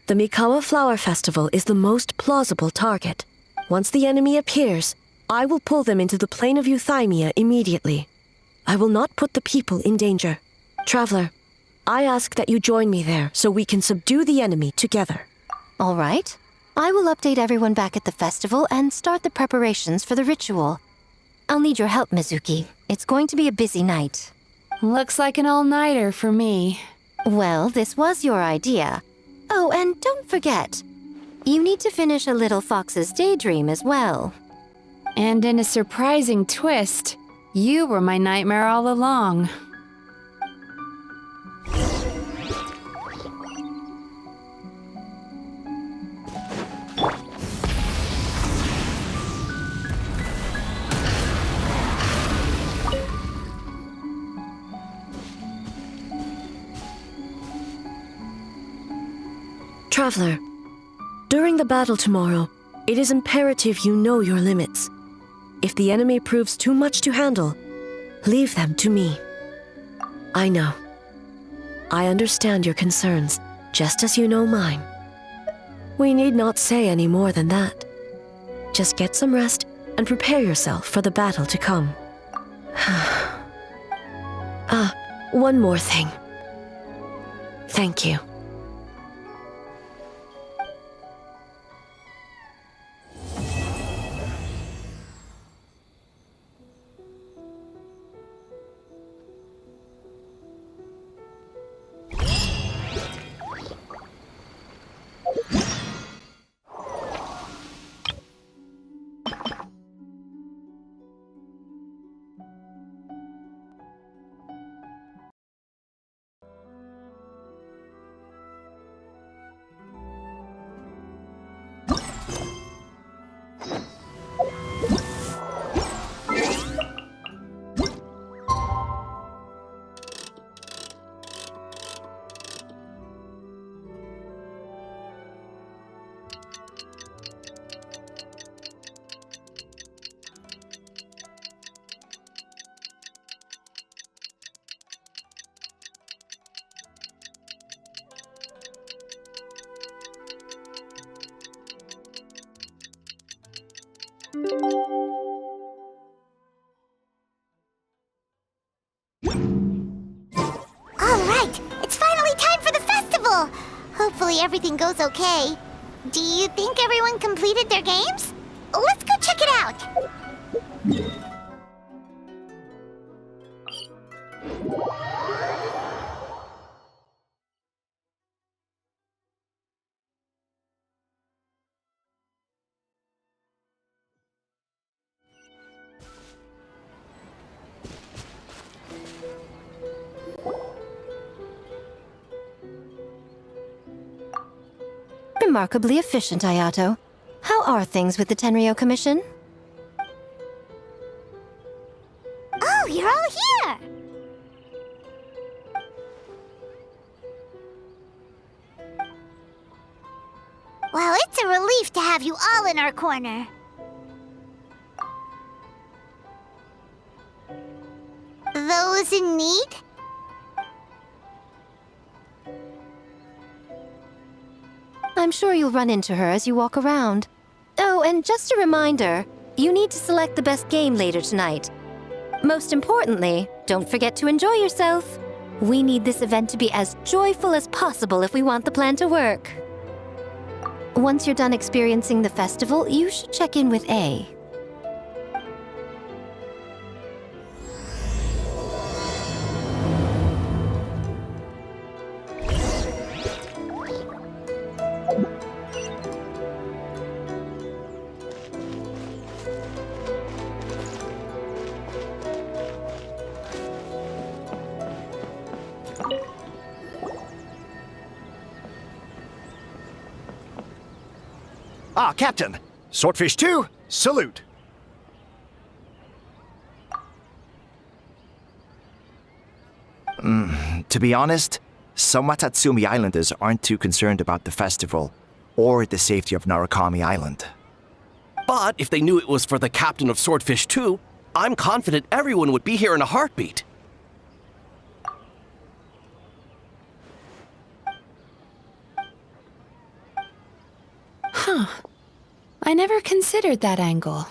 The Mikawa Flower Festival is the most plausible target. Once the enemy appears, I will pull them into the plane of Euthymia immediately. I will not put the people in danger. Traveler, I ask that you join me there so we can subdue the enemy together. All right. I will update everyone back at the festival and start the preparations for the ritual. I'll need your help, Mizuki. It's going to be a busy night. Looks like an all-nighter for me. Well, this was your idea. Oh, and don't forget, You need to finish a little fox's daydream as well. And in a surprising twist, you were my nightmare all along. Traveler, during the battle tomorrow, it is imperative you know your limits. If the enemy proves too much to handle, leave them to me. I know. I understand your concerns, just as you know mine. We need not say any more than that. Just get some rest and prepare yourself for the battle to come. One more thing. Thank you. Alright, it's finally time for the festival! Hopefully everything goes okay. Do you think everyone completed their games? Let's go check it out! Remarkably efficient, Ayato. How are things with the Tenryo Commission? Oh, you're all here! Well, it's a relief to have you all in our corner. Those in need? I'm sure you'll run into her as you walk around. Oh, and just a reminder, you need to select the best game later tonight. Most importantly, don't forget to enjoy yourself. We need this event to be as joyful as possible if we want the plan to work. Once you're done experiencing the festival, you should check in with A. Ah, Captain! Swordfish 2, salute! To be honest, some Watatsumi Islanders aren't too concerned about the festival or the safety of Narukami Island. But if they knew it was for the captain of Swordfish 2, I'm confident everyone would be here in a heartbeat. Huh. I never considered that angle.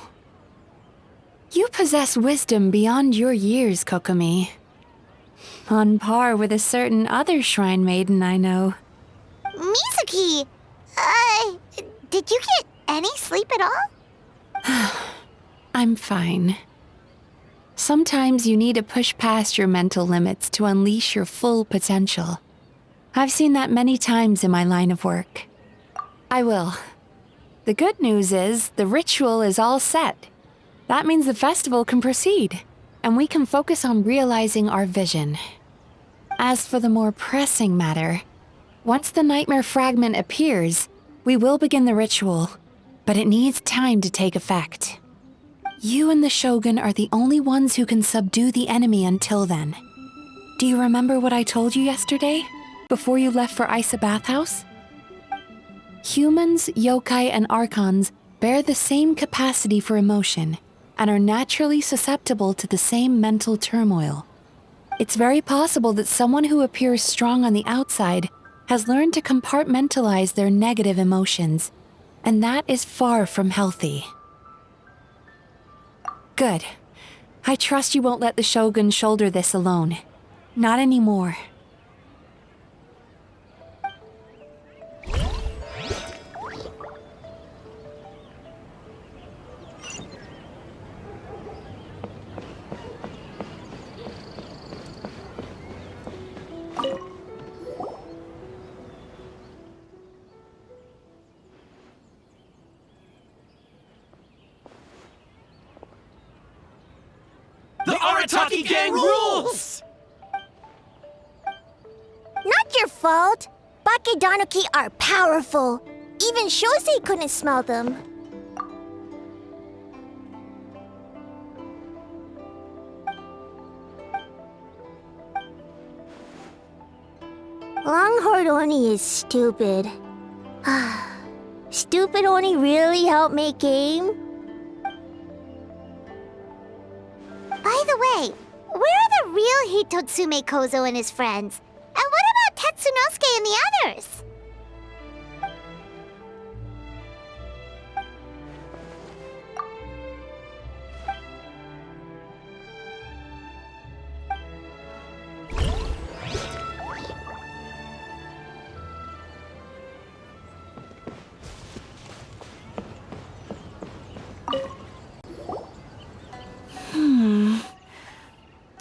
You possess wisdom beyond your years, Kokomi. On par with a certain other shrine maiden I know. Mizuki! Did you get any sleep at all? I'm fine. Sometimes you need to push past your mental limits to unleash your full potential. I've seen that many times in my line of work. I will. The good news is the ritual is all set. That means the festival can proceed, and we can focus on realizing our vision. As for the more pressing matter, once the nightmare fragment appears, we will begin the ritual, but it needs time to take effect. You and the Shogun are the only ones who can subdue the enemy until then. Do you remember what I told you yesterday, before you left for Isa Bathhouse? Humans, yokai, and archons bear the same capacity for emotion and are naturally susceptible to the same mental turmoil. It's very possible that someone who appears strong on the outside has learned to compartmentalize their negative emotions, and that is far from healthy. Good. I trust you won't let the Shogun shoulder this alone. Not anymore. The Arataki gang rules! Not your fault. Bakedanuki are powerful. Even Shosei couldn't smell them. Longhorn Oni is stupid. Stupid Oni really helped make game? By the way, where are the real Hitotsume Kozo and his friends? And what about Tetsunosuke and the others?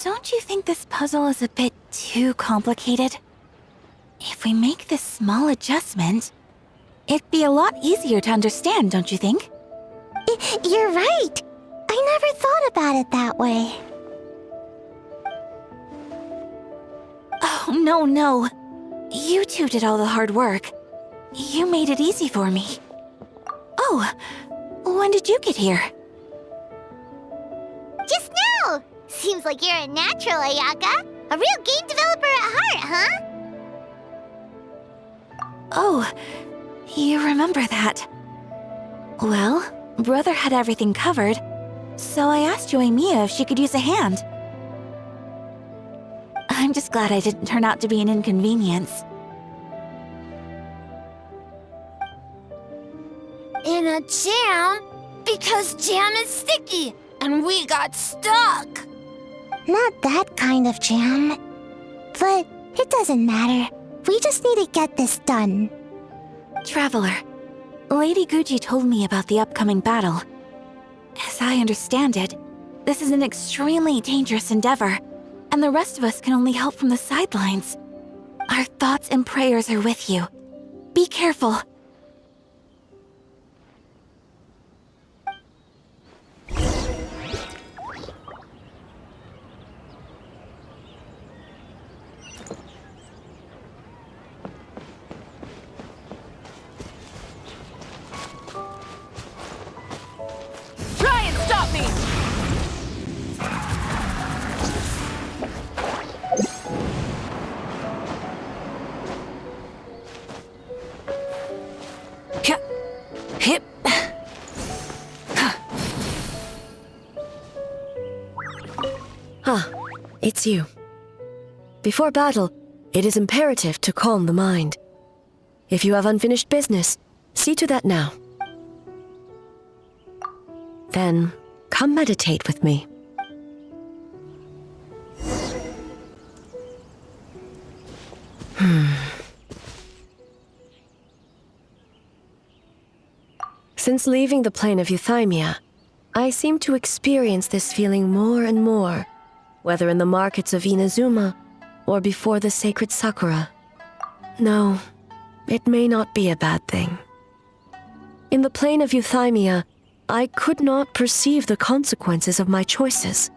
Don't you think this puzzle is a bit too complicated? If we make this small adjustment, it'd be a lot easier to understand, don't you think? You're right. I never thought about it that way. Oh, no. You two did all the hard work. You made it easy for me. Oh, when did you get here? Just now! Seems like you're a natural, Ayaka. A real game developer at heart, huh? Oh, you remember that. Well, Brother had everything covered, so I asked Yoimiya if she could use a hand. I'm just glad I didn't turn out to be an inconvenience. In a jam? Because jam is sticky, and we got stuck. Not that kind of jam. But it doesn't matter. We just need to get this done. Traveler, Lady Guji told me about the upcoming battle. As I understand it, this is an extremely dangerous endeavor, and the rest of us can only help from the sidelines. Our thoughts and prayers are with you. Be careful. Try and stop me! Hip. It's you. Before battle, it is imperative to calm the mind. If you have unfinished business, see to that now. Then, come meditate with me. Since leaving the plane of Euthymia, I seem to experience this feeling more and more, whether in the markets of Inazuma or before the sacred Sakura. No, it may not be a bad thing. In the plane of euthymia, I could not perceive the consequences of my choices,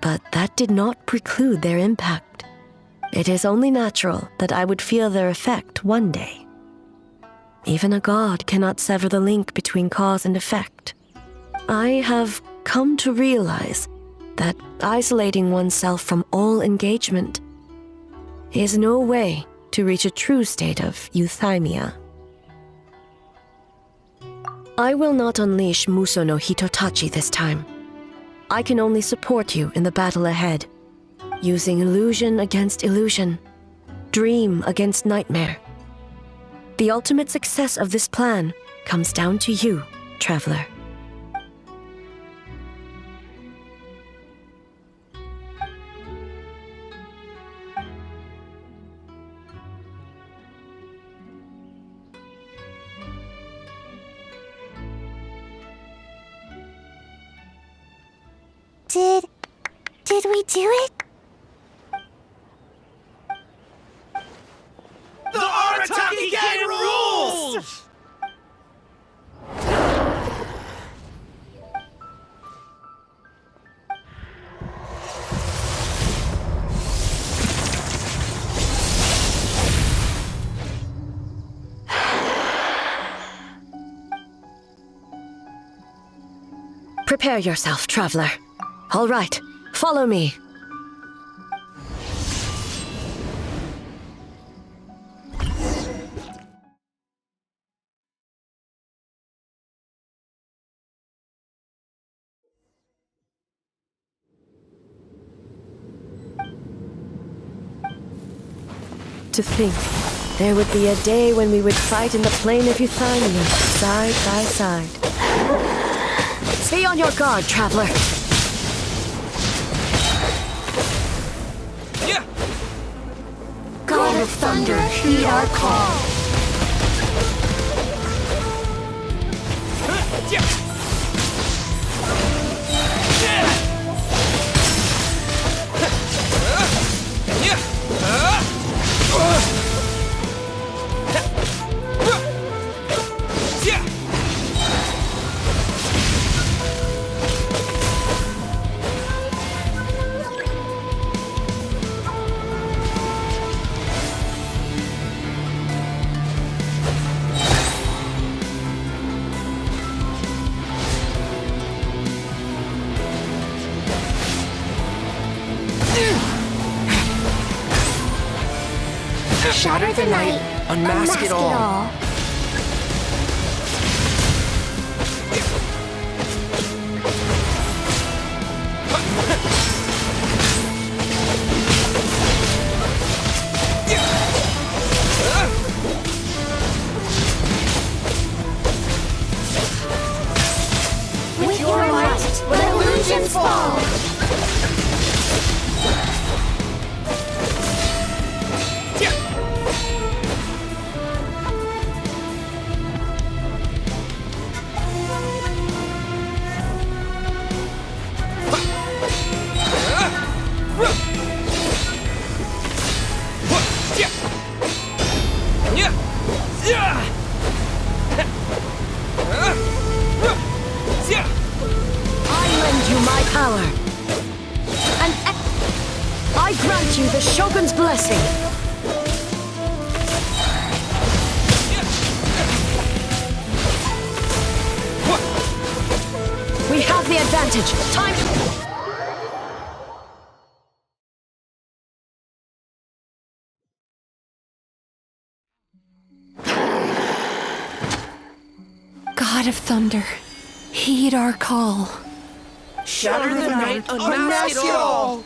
but that did not preclude their impact. It is only natural that I would feel their effect one day. Even a god cannot sever the link between cause and effect. I have come to realize that isolating oneself from all engagement is no way to reach a true state of euthymia. I will not unleash Muso no Hitotachi this time. I can only support you in the battle ahead, using illusion against illusion, dream against nightmare. The ultimate success of this plan comes down to you, traveler. Did we do it? The Arataki Gang rules! Prepare yourself, traveler. All right, follow me. To think, there would be a day when we would fight in the plain of euthymia, side by side. Stay on your guard, traveler. God of Thunder, heed our call. Shatter the night, unmask it all. With your might, let illusions fall. I grant you the Shogun's blessing. We have the advantage. Time. God of Thunder, heed our call. Shatter the night, unmask it all!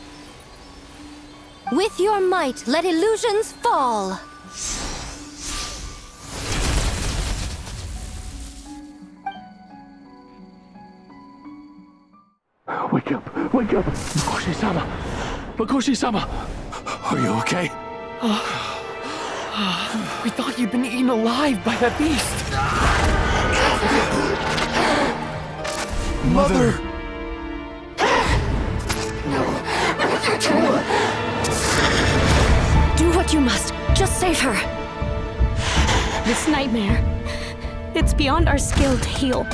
With your might, let illusions fall! Wake up! Wake up! Makoshi-sama! Makoshi-sama! Are you okay? We thought you'd been eaten alive by that beast! Mother! Do what you must. Just save her. This nightmare, It's beyond our skill to heal.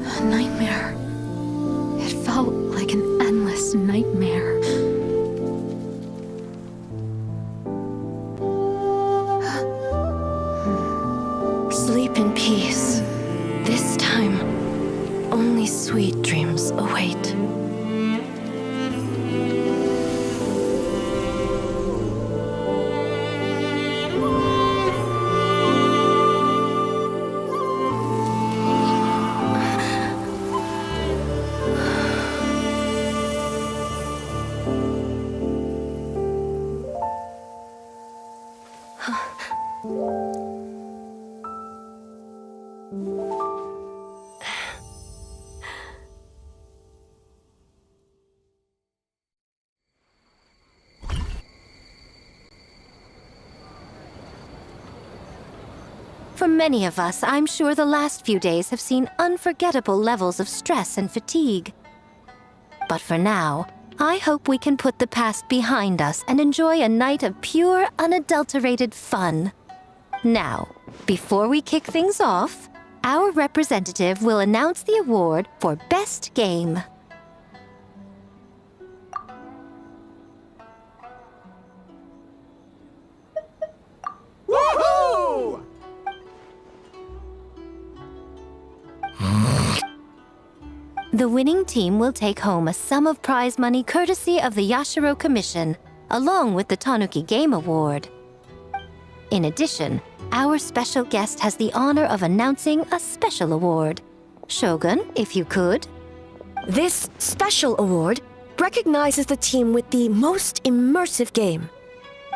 A nightmare. It felt like an endless nightmare. Sleep in peace. This time, only sweet dreams await. For many of us, I'm sure the last few days have seen unforgettable levels of stress and fatigue. But for now, I hope we can put the past behind us and enjoy a night of pure, unadulterated fun. Now, before we kick things off, our representative will announce the award for Best Game. Woohoo! The winning team will take home a sum of prize money courtesy of the Yashiro Commission, along with the Tanuki Game Award. In addition, our special guest has the honor of announcing a special award. Shogun, if you could. This special award recognizes the team with the most immersive game.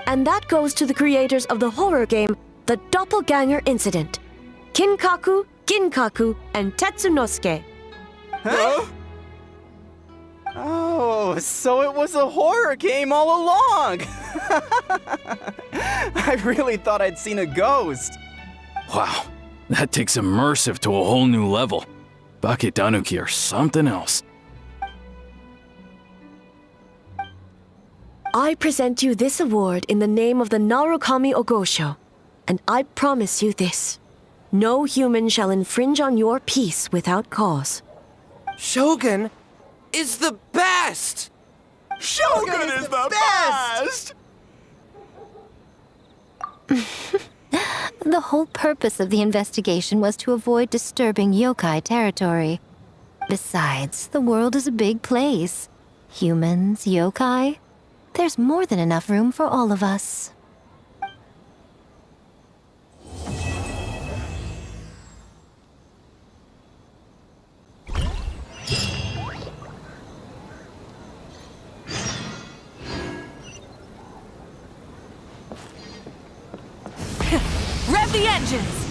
And that goes to the creators of the horror game, The Doppelganger Incident. Kinkaku, Ginkaku, and Tetsunosuke. Huh? Oh, so it was a horror game all along! I really thought I'd seen a ghost. Wow, that takes immersive to a whole new level. Baketanuki are something else. I present you this award in the name of the Narukami Ogosho, and I promise you this. No human shall infringe on your peace without cause. Shogun is the best! Shogun is the best! The whole purpose of the investigation was to avoid disturbing yokai territory. Besides, the world is a big place. Humans, yokai, there's more than enough room for all of us. Rev the engines!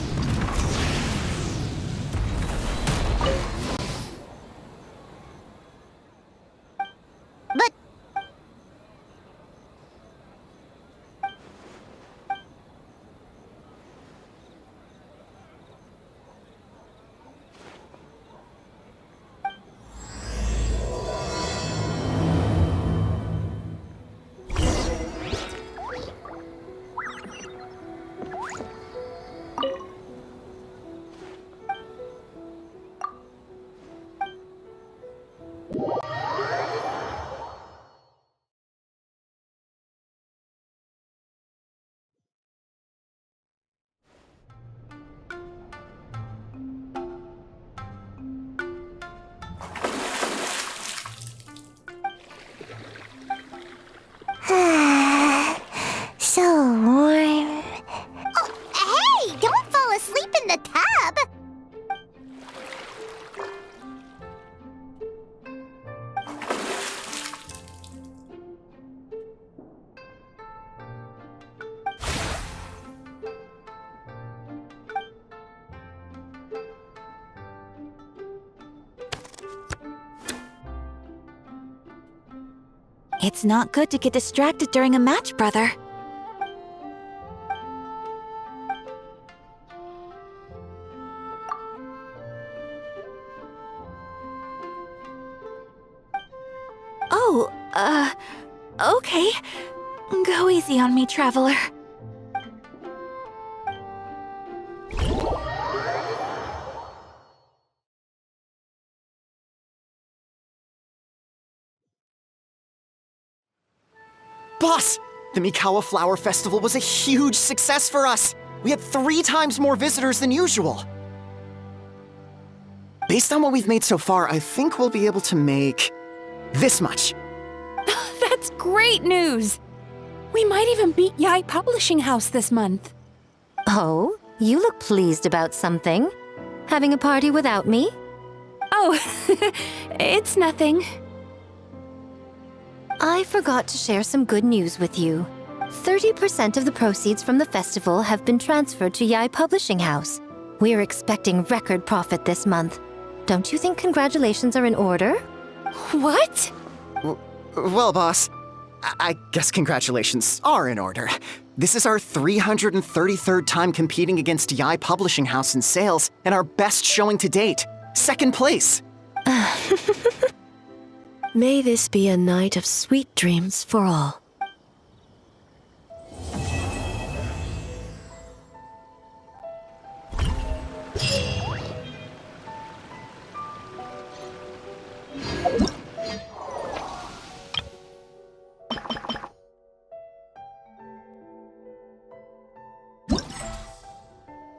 But... It's not good to get distracted during a match, brother. Oh, okay. Go easy on me, Traveler. Boss! The Mikawa Flower Festival was a huge success for us! We had 3 times more visitors than usual! Based on what we've made so far, I think we'll be able to make this much. That's great news! We might even beat Yai Publishing House this month. Oh, you look pleased about something. Having a party without me? Oh, it's nothing. I forgot to share some good news with you. 30% of the proceeds from the festival have been transferred to Yai Publishing House. We're expecting record profit this month. Don't you think congratulations are in order? What? Well, boss, I guess congratulations are in order. This is our 333rd time competing against Yai Publishing House in sales, and our best showing to date. 2nd place. May this be a night of sweet dreams for all.